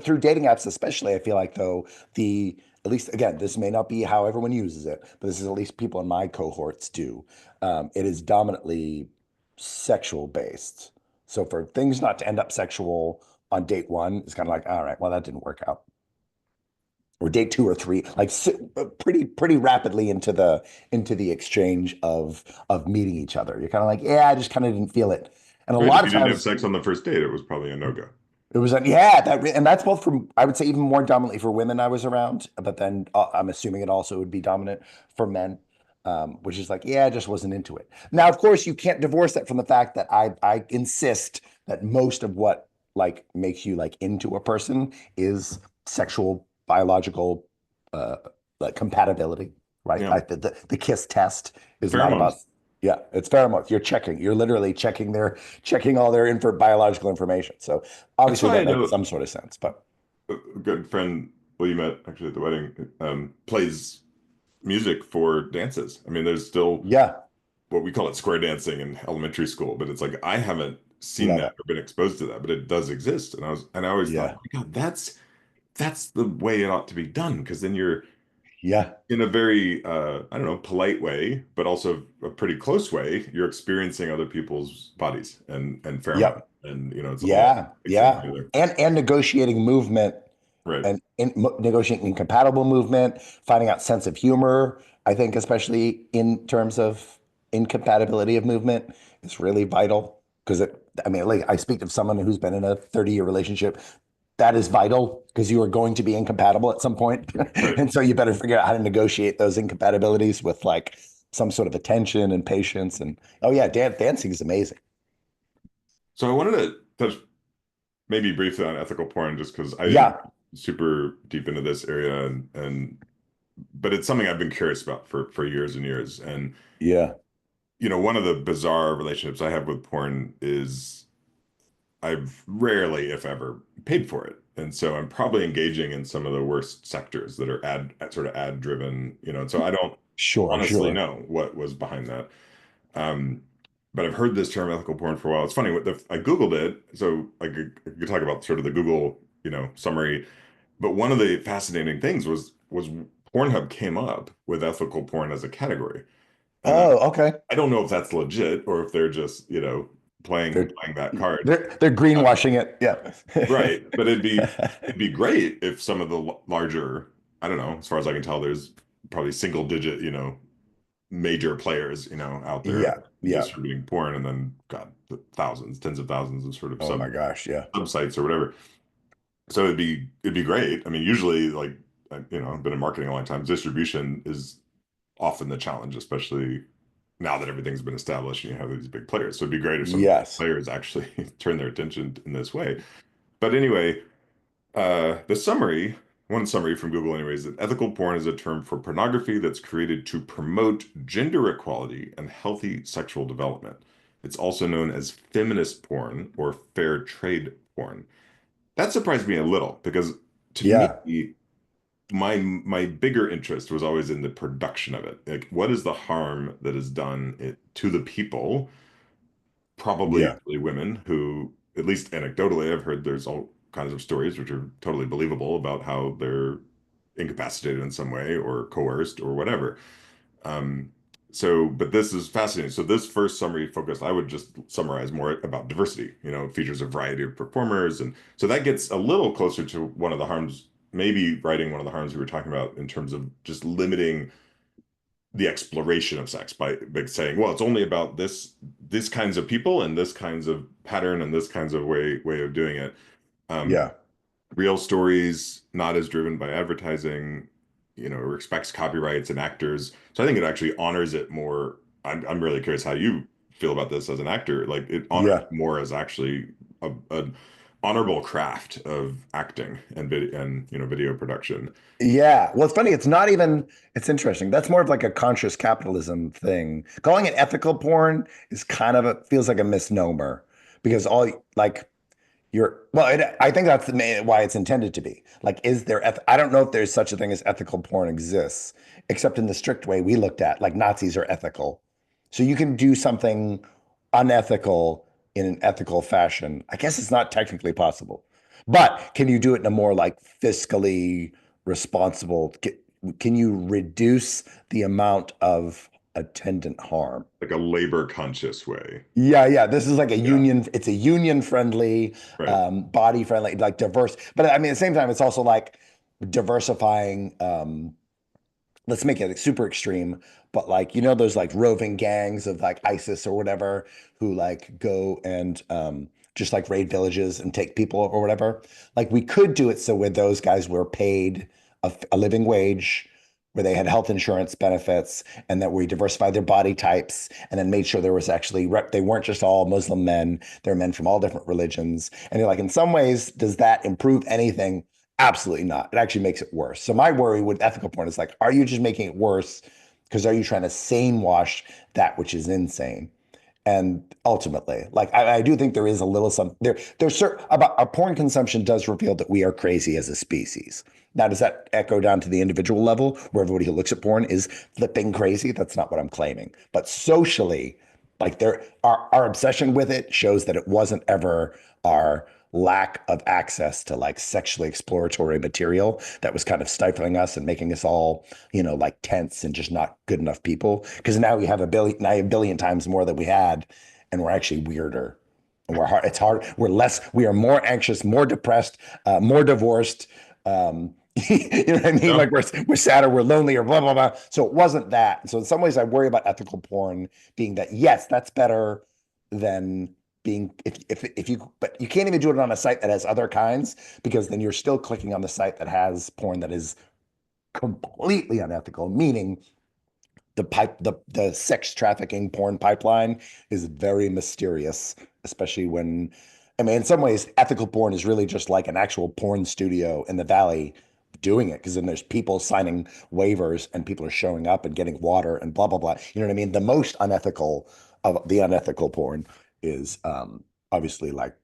[SPEAKER 1] through dating apps, especially, I feel like though the at least again, this may not be how everyone uses it, but this is at least people in my cohorts do. It is dominantly sexual based. So for things not to end up sexual on date one, it's kind of like, all right, well, that didn't work out. Or date two or three, like pretty rapidly into the exchange of meeting each other. You're kind of like, yeah, I just kind of didn't feel it. And a
[SPEAKER 2] Right. If
[SPEAKER 1] lot
[SPEAKER 2] you
[SPEAKER 1] of
[SPEAKER 2] didn't have
[SPEAKER 1] times
[SPEAKER 2] sex on the first date, it was probably a no-go.
[SPEAKER 1] it was like, yeah, and that's both from I would say even more dominantly for women I was around, but then I'm assuming it also would be dominant for men, which is like, yeah, I just wasn't into it. Now, of course, you can't divorce that from the fact that I insist that most of what like makes you like into a person is sexual biological uh like compatibility, right?
[SPEAKER 2] Yeah.
[SPEAKER 1] The kiss test is not about
[SPEAKER 2] Pheromones.
[SPEAKER 1] yeah, it's pheromones. You're literally checking all their biological information. So
[SPEAKER 2] That's
[SPEAKER 1] obviously
[SPEAKER 2] why
[SPEAKER 1] that
[SPEAKER 2] I
[SPEAKER 1] makes
[SPEAKER 2] know
[SPEAKER 1] some sort of sense, but
[SPEAKER 2] a good friend, well, you met actually at the wedding, plays music for dances. I mean, there's still
[SPEAKER 1] yeah,
[SPEAKER 2] what we call it square dancing in elementary school, but it's like I haven't seen
[SPEAKER 1] love
[SPEAKER 2] that
[SPEAKER 1] it.
[SPEAKER 2] or been exposed to that, but it does exist. And I always thought,
[SPEAKER 1] Yeah.
[SPEAKER 2] oh my God, that's that's the way it ought to be done, because then you're
[SPEAKER 1] Yeah.
[SPEAKER 2] in a very I don't know, polite way, but also a pretty close way, you're experiencing other people's bodies and pheromone.
[SPEAKER 1] Yep.
[SPEAKER 2] And it's all
[SPEAKER 1] Yeah.
[SPEAKER 2] mixing
[SPEAKER 1] Yeah.
[SPEAKER 2] together.
[SPEAKER 1] And negotiating movement
[SPEAKER 2] Right.
[SPEAKER 1] and negotiating incompatible movement, finding out sense of humor. I think especially in terms of incompatibility of movement is really vital because I mean, like I speak of someone who's been in a 30-year relationship. That is vital because you are going to be incompatible at some point.
[SPEAKER 2] Right.
[SPEAKER 1] And so you better figure out how to negotiate those incompatibilities with like some sort of attention and patience. And oh yeah, dancing is amazing.
[SPEAKER 2] So I wanted to touch maybe briefly on ethical porn just because I didn't
[SPEAKER 1] Yeah.
[SPEAKER 2] super deep into this area, and but it's something I've been curious about for years and years. And
[SPEAKER 1] Yeah.
[SPEAKER 2] one of the bizarre relationships I have with porn is I've rarely, if ever, paid for it. And so I'm probably engaging in some of the worst sectors that are sort of ad driven, and so I don't
[SPEAKER 1] Sure,
[SPEAKER 2] honestly
[SPEAKER 1] sure.
[SPEAKER 2] know what was behind that. Um, but I've heard this term ethical porn for a while. It's funny, I Googled it, so I could talk about sort of the Google, summary. But one of the fascinating things was Pornhub came up with ethical porn as a category. And
[SPEAKER 1] Oh, okay.
[SPEAKER 2] I don't know if that's legit or if they're just, playing
[SPEAKER 1] They're
[SPEAKER 2] playing that card.
[SPEAKER 1] they're
[SPEAKER 2] Um,
[SPEAKER 1] greenwashing it. Yeah.
[SPEAKER 2] right. But it'd be great if some of the larger, I don't know, as far as I can tell, there's probably single digit, major players, out there
[SPEAKER 1] Yeah. Yeah.
[SPEAKER 2] distributing porn, and then got thousands, tens of thousands of sort of
[SPEAKER 1] Oh my gosh. Yeah.
[SPEAKER 2] subsites or whatever. So it'd be great. I mean, usually like I've been in marketing a long time. Distribution is often the challenge, especially now that everything's been established and you have these big players. So it'd be great if some of the
[SPEAKER 1] Yes.
[SPEAKER 2] players actually turn their attention in this way. But anyway, the summary, one summary from Google, anyways, that ethical porn is a term for pornography that's created to promote gender equality and healthy sexual development. It's also known as feminist porn or fair trade porn. That surprised me a little because to
[SPEAKER 1] Yeah.
[SPEAKER 2] me, my bigger interest was always in the production of it. Like, what is the harm that is done to the people? Probably
[SPEAKER 1] Yeah.
[SPEAKER 2] usually women who, at least anecdotally, I've heard there's all kinds of stories which are totally believable about how they're incapacitated in some way or coerced or whatever. Um, but this is fascinating. So this first summary focus, I would just summarize more about diversity, features a variety of performers. And so that gets a little closer to one of the harms, maybe writing one of the harms we were talking about in terms of just limiting the exploration of sex by saying, well, it's only about these kinds of people and this kinds of pattern and this kinds of way of doing it. Um,
[SPEAKER 1] Yeah.
[SPEAKER 2] Real stories, not as driven by advertising, respects copyrights and actors. So I think it actually honors it more. I'm really curious how you feel about this as an actor. Like it honors
[SPEAKER 1] Yeah.
[SPEAKER 2] it more as actually a honorable craft of acting and video production.
[SPEAKER 1] Yeah. Well, it's funny. It's not even, it's interesting. That's more of like a conscious capitalism thing. Calling it ethical porn is kind of feels like a misnomer because all like I think that's the main why it's intended to be. Like, is there, I don't know if there's such a thing as ethical porn exists, except in the strict way we looked at, like Nazis are ethical. So you can do something unethical in an ethical fashion. I guess it's not technically possible, but can you do it in a more like fiscally responsible? Can you reduce the amount of attendant harm?
[SPEAKER 2] Like a labor conscious way.
[SPEAKER 1] Yeah, yeah. This is like
[SPEAKER 2] Yeah,
[SPEAKER 1] it's a union friendly,
[SPEAKER 2] right.
[SPEAKER 1] body friendly, like diverse. But I mean, at the same time, it's also like diversifying. Let's make it like, super extreme, but like, those like roving gangs of like ISIS or whatever who like go and just like raid villages and take people or whatever. Like we could do it so where those guys were paid a living wage, where they had health insurance benefits, and that we diversified their body types, and then made sure there was actually they weren't just all Muslim men, they're men from all different religions. And you're like, in some ways, does that improve anything? Absolutely not. It actually makes it worse. So my worry with ethical porn is like, are you just making it worse? Because are you trying to sane wash that which is insane? And ultimately, like I do think there is a little some there's certain about our porn consumption does reveal that we are crazy as a species. Now, does that echo down to the individual level where everybody who looks at porn is flipping crazy? That's not what I'm claiming. But socially, like our obsession with it shows that it wasn't ever our lack of access to like sexually exploratory material that was kind of stifling us and making us all, like tense and just not good enough people. Because now we have a billion times more than we had, and we're actually weirder. And we're hard. It's hard. We're less. We are more anxious, more depressed, more divorced. You know what I mean?
[SPEAKER 2] Yeah.
[SPEAKER 1] Like we're sadder, we're lonelier, blah blah blah. So it wasn't that. So in some ways, I worry about ethical porn being that. Yes, that's better than being if you, but you can't even do it on a site that has other kinds, because then you're still clicking on the site that has porn that is completely unethical, meaning the sex trafficking porn pipeline is very mysterious, especially when, I mean, in some ways, ethical porn is really just like an actual porn studio in the valley doing it, because then there's people signing waivers and people are showing up and getting water and blah blah blah. You know what I mean? The most unethical of the unethical porn is obviously like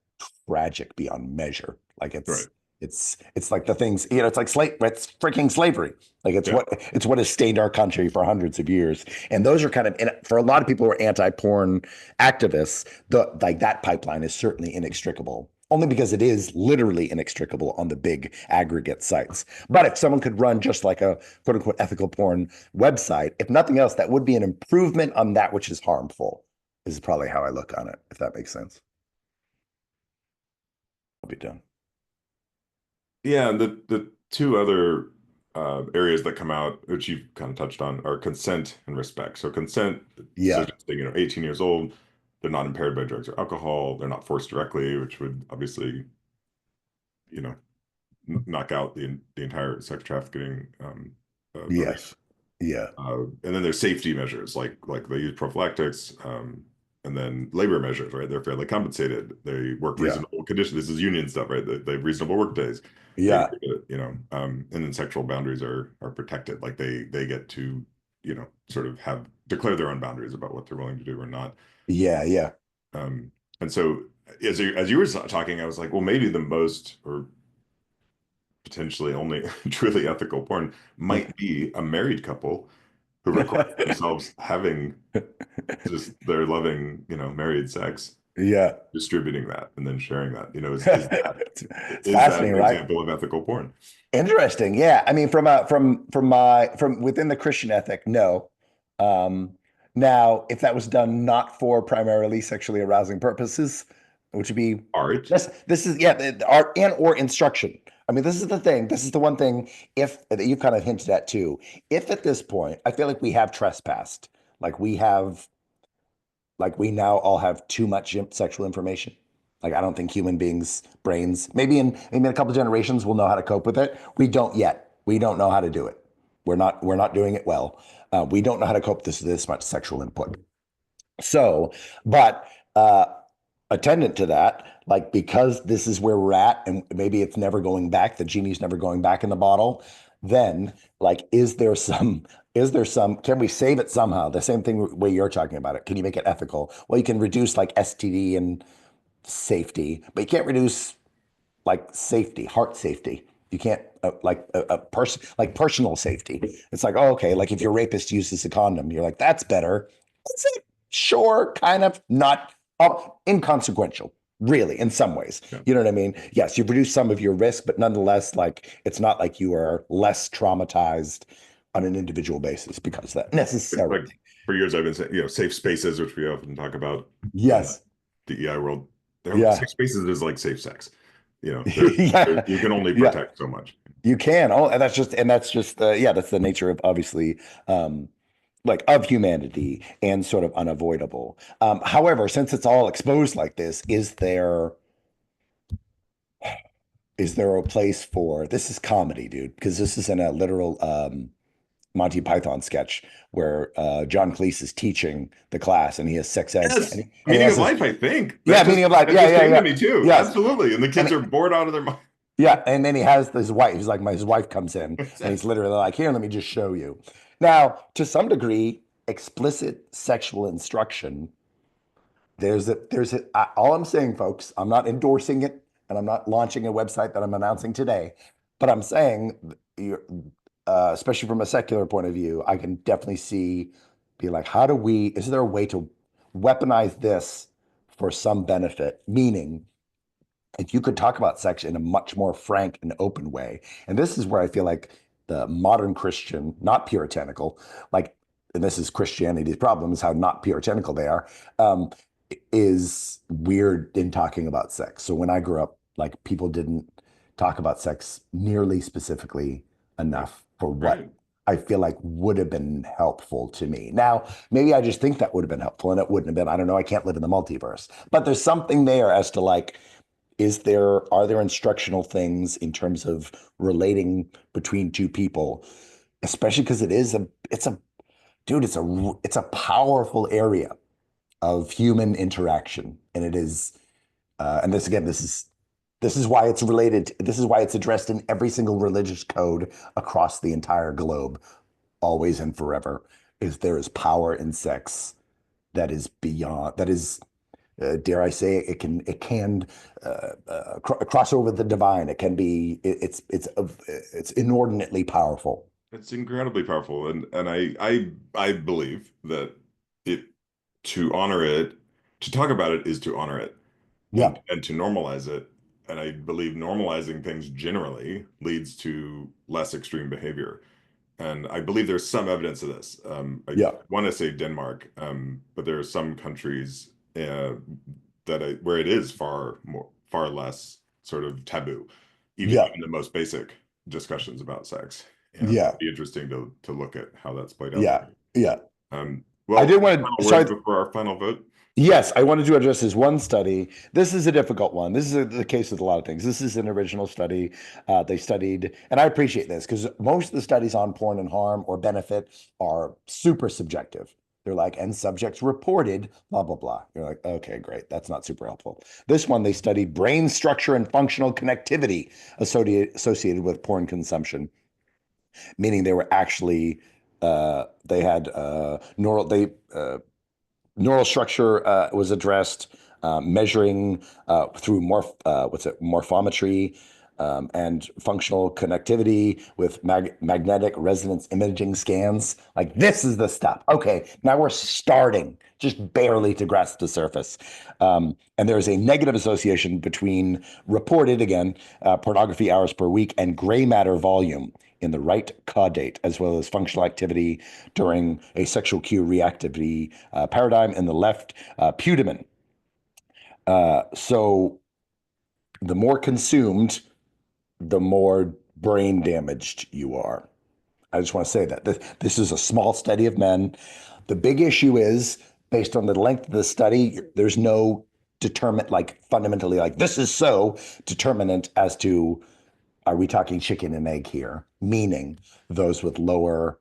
[SPEAKER 1] tragic beyond measure. Like
[SPEAKER 2] Right.
[SPEAKER 1] it's like the things, it's like it's freaking slavery. Like
[SPEAKER 2] Yeah.
[SPEAKER 1] it's what has stained our country for hundreds of years. And those are kind of, and for a lot of people who are anti-porn activists, the like that pipeline is certainly inextricable. Only because it is literally inextricable on the big aggregate sites. But if someone could run just like a quote unquote ethical porn website, if nothing else, that would be an improvement on that which is harmful, is probably how I look on it, if that makes sense. I'll be done.
[SPEAKER 2] Yeah, and the two other areas that come out, which you've kind of touched on, are consent and respect. So consent,
[SPEAKER 1] Yeah.
[SPEAKER 2] suggesting, 18 years old, they're not impaired by drugs or alcohol, they're not forced directly, which would obviously, you know, knock out the entire sex trafficking arena.
[SPEAKER 1] Yes. Yeah.
[SPEAKER 2] And then there's safety measures like they use prophylactics, and then labor measures, right? They're fairly compensated. They work
[SPEAKER 1] Yeah.
[SPEAKER 2] reasonable conditions. This is union stuff, right? They have reasonable work days. They
[SPEAKER 1] Yeah.
[SPEAKER 2] agree to, and then sexual boundaries are protected. Like they get to, sort of have declare their own boundaries about what they're willing to do or not.
[SPEAKER 1] Yeah. Yeah.
[SPEAKER 2] Um, and so as you were talking, I was like, well, maybe the most or potentially only truly ethical porn might be a married couple who record themselves having just their loving, married sex,
[SPEAKER 1] Yeah.
[SPEAKER 2] distributing that and then sharing that.
[SPEAKER 1] It's
[SPEAKER 2] Is that
[SPEAKER 1] fascinating,
[SPEAKER 2] an
[SPEAKER 1] right?
[SPEAKER 2] example of ethical porn?
[SPEAKER 1] Interesting. Yeah. I mean, from within the Christian ethic, no. Um, Now, if that was done not for primarily sexually arousing purposes, which would be
[SPEAKER 2] Art,
[SPEAKER 1] this is yeah, the art and or instruction. I mean, this is the thing. This is the one thing, if that you kind of hinted at too. If at this point, I feel like we have trespassed, like we have, like we now all have too much sexual information. Like I don't think human beings' brains, maybe in a couple of generations, will know how to cope with it. We don't yet. We don't know how to do it. We're not doing it well. We don't know how to cope with this much sexual input. So, but attendant to that, like because this is where we're at, and maybe it's never going back, the genie's never going back in the bottle, then like is there some can we save it somehow? The same thing way you're talking about it. Can you make it ethical? Well, you can reduce like STD and safety, but you can't reduce like safety, heart safety. You can't like a person like personal safety. It's like, oh, okay, like if your rapist uses a condom, you're like, that's better. Is it? Sure, kind of, not inconsequential, really, in some ways.
[SPEAKER 2] yeah.
[SPEAKER 1] You know what I mean? Yes, you reduce some of your risk, but nonetheless, like it's not like you are less traumatized on an individual basis because of that
[SPEAKER 2] Like
[SPEAKER 1] necessarily.
[SPEAKER 2] for years I've been saying, safe spaces, which we often talk about in
[SPEAKER 1] Yes.
[SPEAKER 2] the EI world.
[SPEAKER 1] Yeah.
[SPEAKER 2] Safe spaces is like safe sex.
[SPEAKER 1] Yeah.
[SPEAKER 2] You can only
[SPEAKER 1] Yeah.
[SPEAKER 2] protect so much.
[SPEAKER 1] You can. Oh, and that's just yeah, that's the nature of obviously like of humanity and sort of unavoidable. However, since it's all exposed like this, is there a place for this is comedy, dude? Because this is in a literal Monty Python sketch where John Cleese is teaching the class and he has sex ed
[SPEAKER 2] Yes,
[SPEAKER 1] and he
[SPEAKER 2] meaning
[SPEAKER 1] has
[SPEAKER 2] of
[SPEAKER 1] this
[SPEAKER 2] life, I think.
[SPEAKER 1] yeah, meaning of life.
[SPEAKER 2] That
[SPEAKER 1] Yeah,
[SPEAKER 2] just
[SPEAKER 1] yeah,
[SPEAKER 2] came to
[SPEAKER 1] yeah.
[SPEAKER 2] me too.
[SPEAKER 1] Yes.
[SPEAKER 2] Absolutely. And the
[SPEAKER 1] And
[SPEAKER 2] kids are bored out of their mind.
[SPEAKER 1] yeah, and then he has his wife. He's like, his wife comes in, and he's literally like, "Here, let me just show you." Now, to some degree, explicit sexual instruction. All I'm saying, folks, I'm not endorsing it, and I'm not launching a website that I'm announcing today, but I'm saying, especially from a secular point of view, I can definitely see, be like, is there a way to weaponize this for some benefit? Meaning, if you could talk about sex in a much more frank and open way. And this is where I feel like the modern Christian, not puritanical, like, and this is Christianity's problem, is how not puritanical they are, um, is weird in talking about sex. So when I grew up, like, people didn't talk about sex nearly specifically
[SPEAKER 2] Right.
[SPEAKER 1] enough for what
[SPEAKER 2] Right.
[SPEAKER 1] I feel like would have been helpful to me. Now, maybe I just think that would have been helpful and it wouldn't have been. I don't know. I can't live in the multiverse, but there's something there as to like, are there instructional things in terms of relating between two people, especially because it's a dude, it's a powerful area of human interaction, and it is, and this again, this is why it's related. This is why it's addressed in every single religious code across the entire globe, always and forever. Is there is power in sex that is beyond that is dare I say it, it can cross over the divine. It can be it's inordinately powerful.
[SPEAKER 2] It's incredibly powerful, and I believe that it to honor it, to talk about it is to honor it,
[SPEAKER 1] Yeah,
[SPEAKER 2] and to normalize it. And I believe normalizing things generally leads to less extreme behavior. And I believe there's some evidence of this. I
[SPEAKER 1] yeah,
[SPEAKER 2] want to say Denmark, but there are some countries where it is far less sort of taboo, even
[SPEAKER 1] yeah,
[SPEAKER 2] in the most basic discussions about sex. And
[SPEAKER 1] yeah,
[SPEAKER 2] it'd be interesting to look at how that's played out
[SPEAKER 1] yeah,
[SPEAKER 2] there.
[SPEAKER 1] yeah. I
[SPEAKER 2] Well,
[SPEAKER 1] did want to.
[SPEAKER 2] final
[SPEAKER 1] So
[SPEAKER 2] words before our final vote.
[SPEAKER 1] yes, I wanted to address this one study. This is a difficult one. This is the case with a lot of things. This is an original study. They studied, and I appreciate this because most of the studies on porn and harm or benefit are super subjective. They're like, and subjects reported, blah, blah, blah. You're like, okay, great. That's not super helpful. This one, they studied brain structure and functional connectivity associated with porn consumption, meaning they were actually, they had neural structure was addressed, measuring through morphometry and functional connectivity with magnetic resonance imaging scans. Like this is the stuff. Okay, now we're starting just barely to grasp the surface. And there is a negative association between reported, again, pornography hours per week and gray matter volume in the right caudate, as well as functional activity during a sexual cue reactivity paradigm in the left putamen. So the more consumed, the more brain damaged you are. I just want to say that this is a small study of men. The big issue is based on the length of the study, there's no determinant, like fundamentally, like this is so determinant as to are we talking chicken and egg here? Meaning those with lower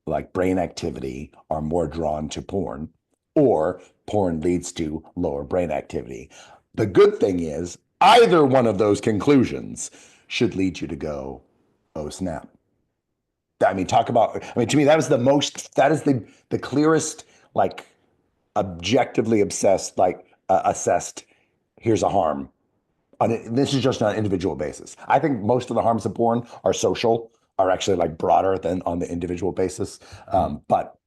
[SPEAKER 1] like brain activity are more drawn to porn, or porn leads to lower brain activity. The good thing is, either one of those conclusions should lead you to go, oh, snap. I mean, talk about, I mean, to me, that was the most, that is the clearest, like, objectively obsessed, like, assessed, here's a harm. This is just on an individual basis. I think most of the harms of porn are social, are actually like broader than on the individual basis. But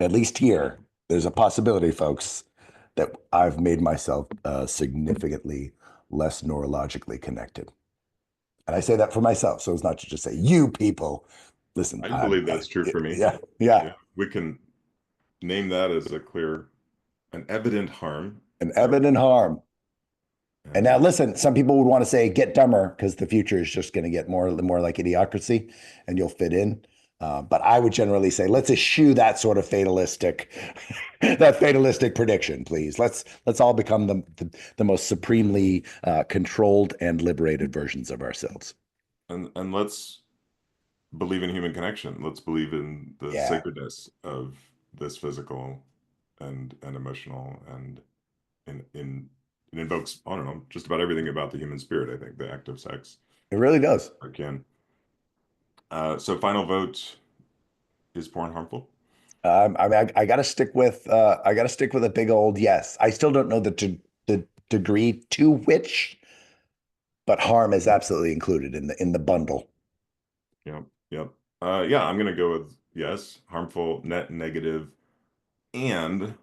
[SPEAKER 1] at least here, there's a possibility, folks, that I've made myself significantly less neurologically connected. And I say that for myself. So it's not to just say, you people, listen,
[SPEAKER 2] I believe that's true for me.
[SPEAKER 1] yeah, yeah,
[SPEAKER 2] Yeah, we can name that as an evident harm.
[SPEAKER 1] an
[SPEAKER 2] Uh,
[SPEAKER 1] evident harm. And
[SPEAKER 2] and
[SPEAKER 1] now, listen, some people would want to say get dumber because the future is just going to get more like idiocracy and you'll fit in. But I would generally say let's eschew that sort of fatalistic, that fatalistic prediction, please. Let's all become the most supremely controlled and liberated versions of ourselves.
[SPEAKER 2] and let's believe in human connection. Let's believe in the
[SPEAKER 1] Yeah,
[SPEAKER 2] sacredness of this physical and emotional and it invokes, I don't know, just about everything about the human spirit, I think, the act of sex.
[SPEAKER 1] it really does.
[SPEAKER 2] Again. So final vote, is porn harmful?
[SPEAKER 1] I mean, I got to stick with a big old yes. I still don't know the degree to which, but harm is absolutely included in the bundle.
[SPEAKER 2] Yep, yep. Yeah, I'm gonna go with yes, harmful, net negative, and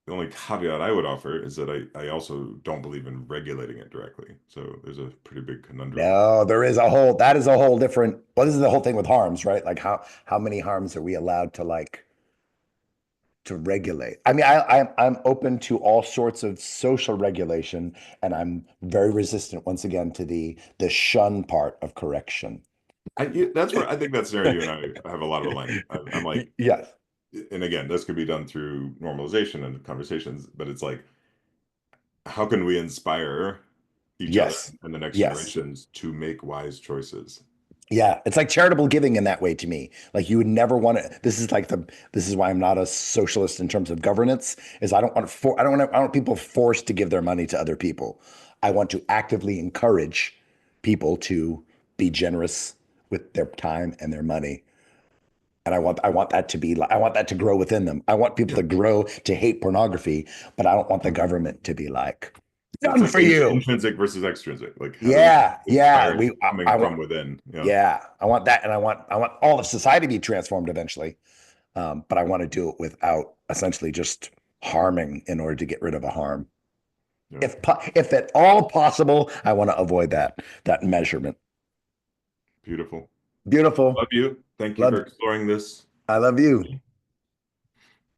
[SPEAKER 2] the only caveat I would offer is that I also don't believe in regulating it directly. So there's a pretty big conundrum.
[SPEAKER 1] No, there is a whole, that is a whole different, well, this is the whole thing with harms, right? Like how many harms are we allowed to like to regulate? I mean, I'm open to all sorts of social regulation, and I'm very resistant once again to the shun part of correction.
[SPEAKER 2] That's where I think that's where you and I have a lot of alignment. I'm like,
[SPEAKER 1] Yes,
[SPEAKER 2] and again, this could be done through normalization and conversations, but it's like, how can we inspire each other
[SPEAKER 1] yes,
[SPEAKER 2] and the next
[SPEAKER 1] yes.
[SPEAKER 2] generations to make wise choices?
[SPEAKER 1] Yeah, it's like charitable giving in that way to me. Like you would never want to. This is why I'm not a socialist in terms of governance. Is I don't want for I don't want people forced to give their money to other people. I want to actively encourage people to be generous with their time and their money. And I want that to be I want that to grow within them. I want people
[SPEAKER 2] Yeah.
[SPEAKER 1] to grow to hate pornography, but I don't want the government to be like,
[SPEAKER 2] It's
[SPEAKER 1] done
[SPEAKER 2] like
[SPEAKER 1] for you.
[SPEAKER 2] intrinsic versus extrinsic. Like, how do we
[SPEAKER 1] Yeah, yeah.
[SPEAKER 2] inspire coming
[SPEAKER 1] I
[SPEAKER 2] from
[SPEAKER 1] want
[SPEAKER 2] within? Yeah.
[SPEAKER 1] yeah, I want that, and I want all of society to be transformed eventually. But I want to do it without essentially just harming in order to get rid of a harm.
[SPEAKER 2] Yeah.
[SPEAKER 1] If at all possible, I want to avoid that measurement.
[SPEAKER 2] Beautiful. Love
[SPEAKER 1] Beautiful.
[SPEAKER 2] you. Thank you for
[SPEAKER 1] Love.
[SPEAKER 2] exploring this.
[SPEAKER 1] I love you.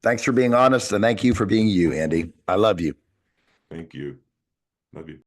[SPEAKER 1] Thanks for being honest, and thank you for being you, Andy. I love you.
[SPEAKER 2] Thank you. Love you.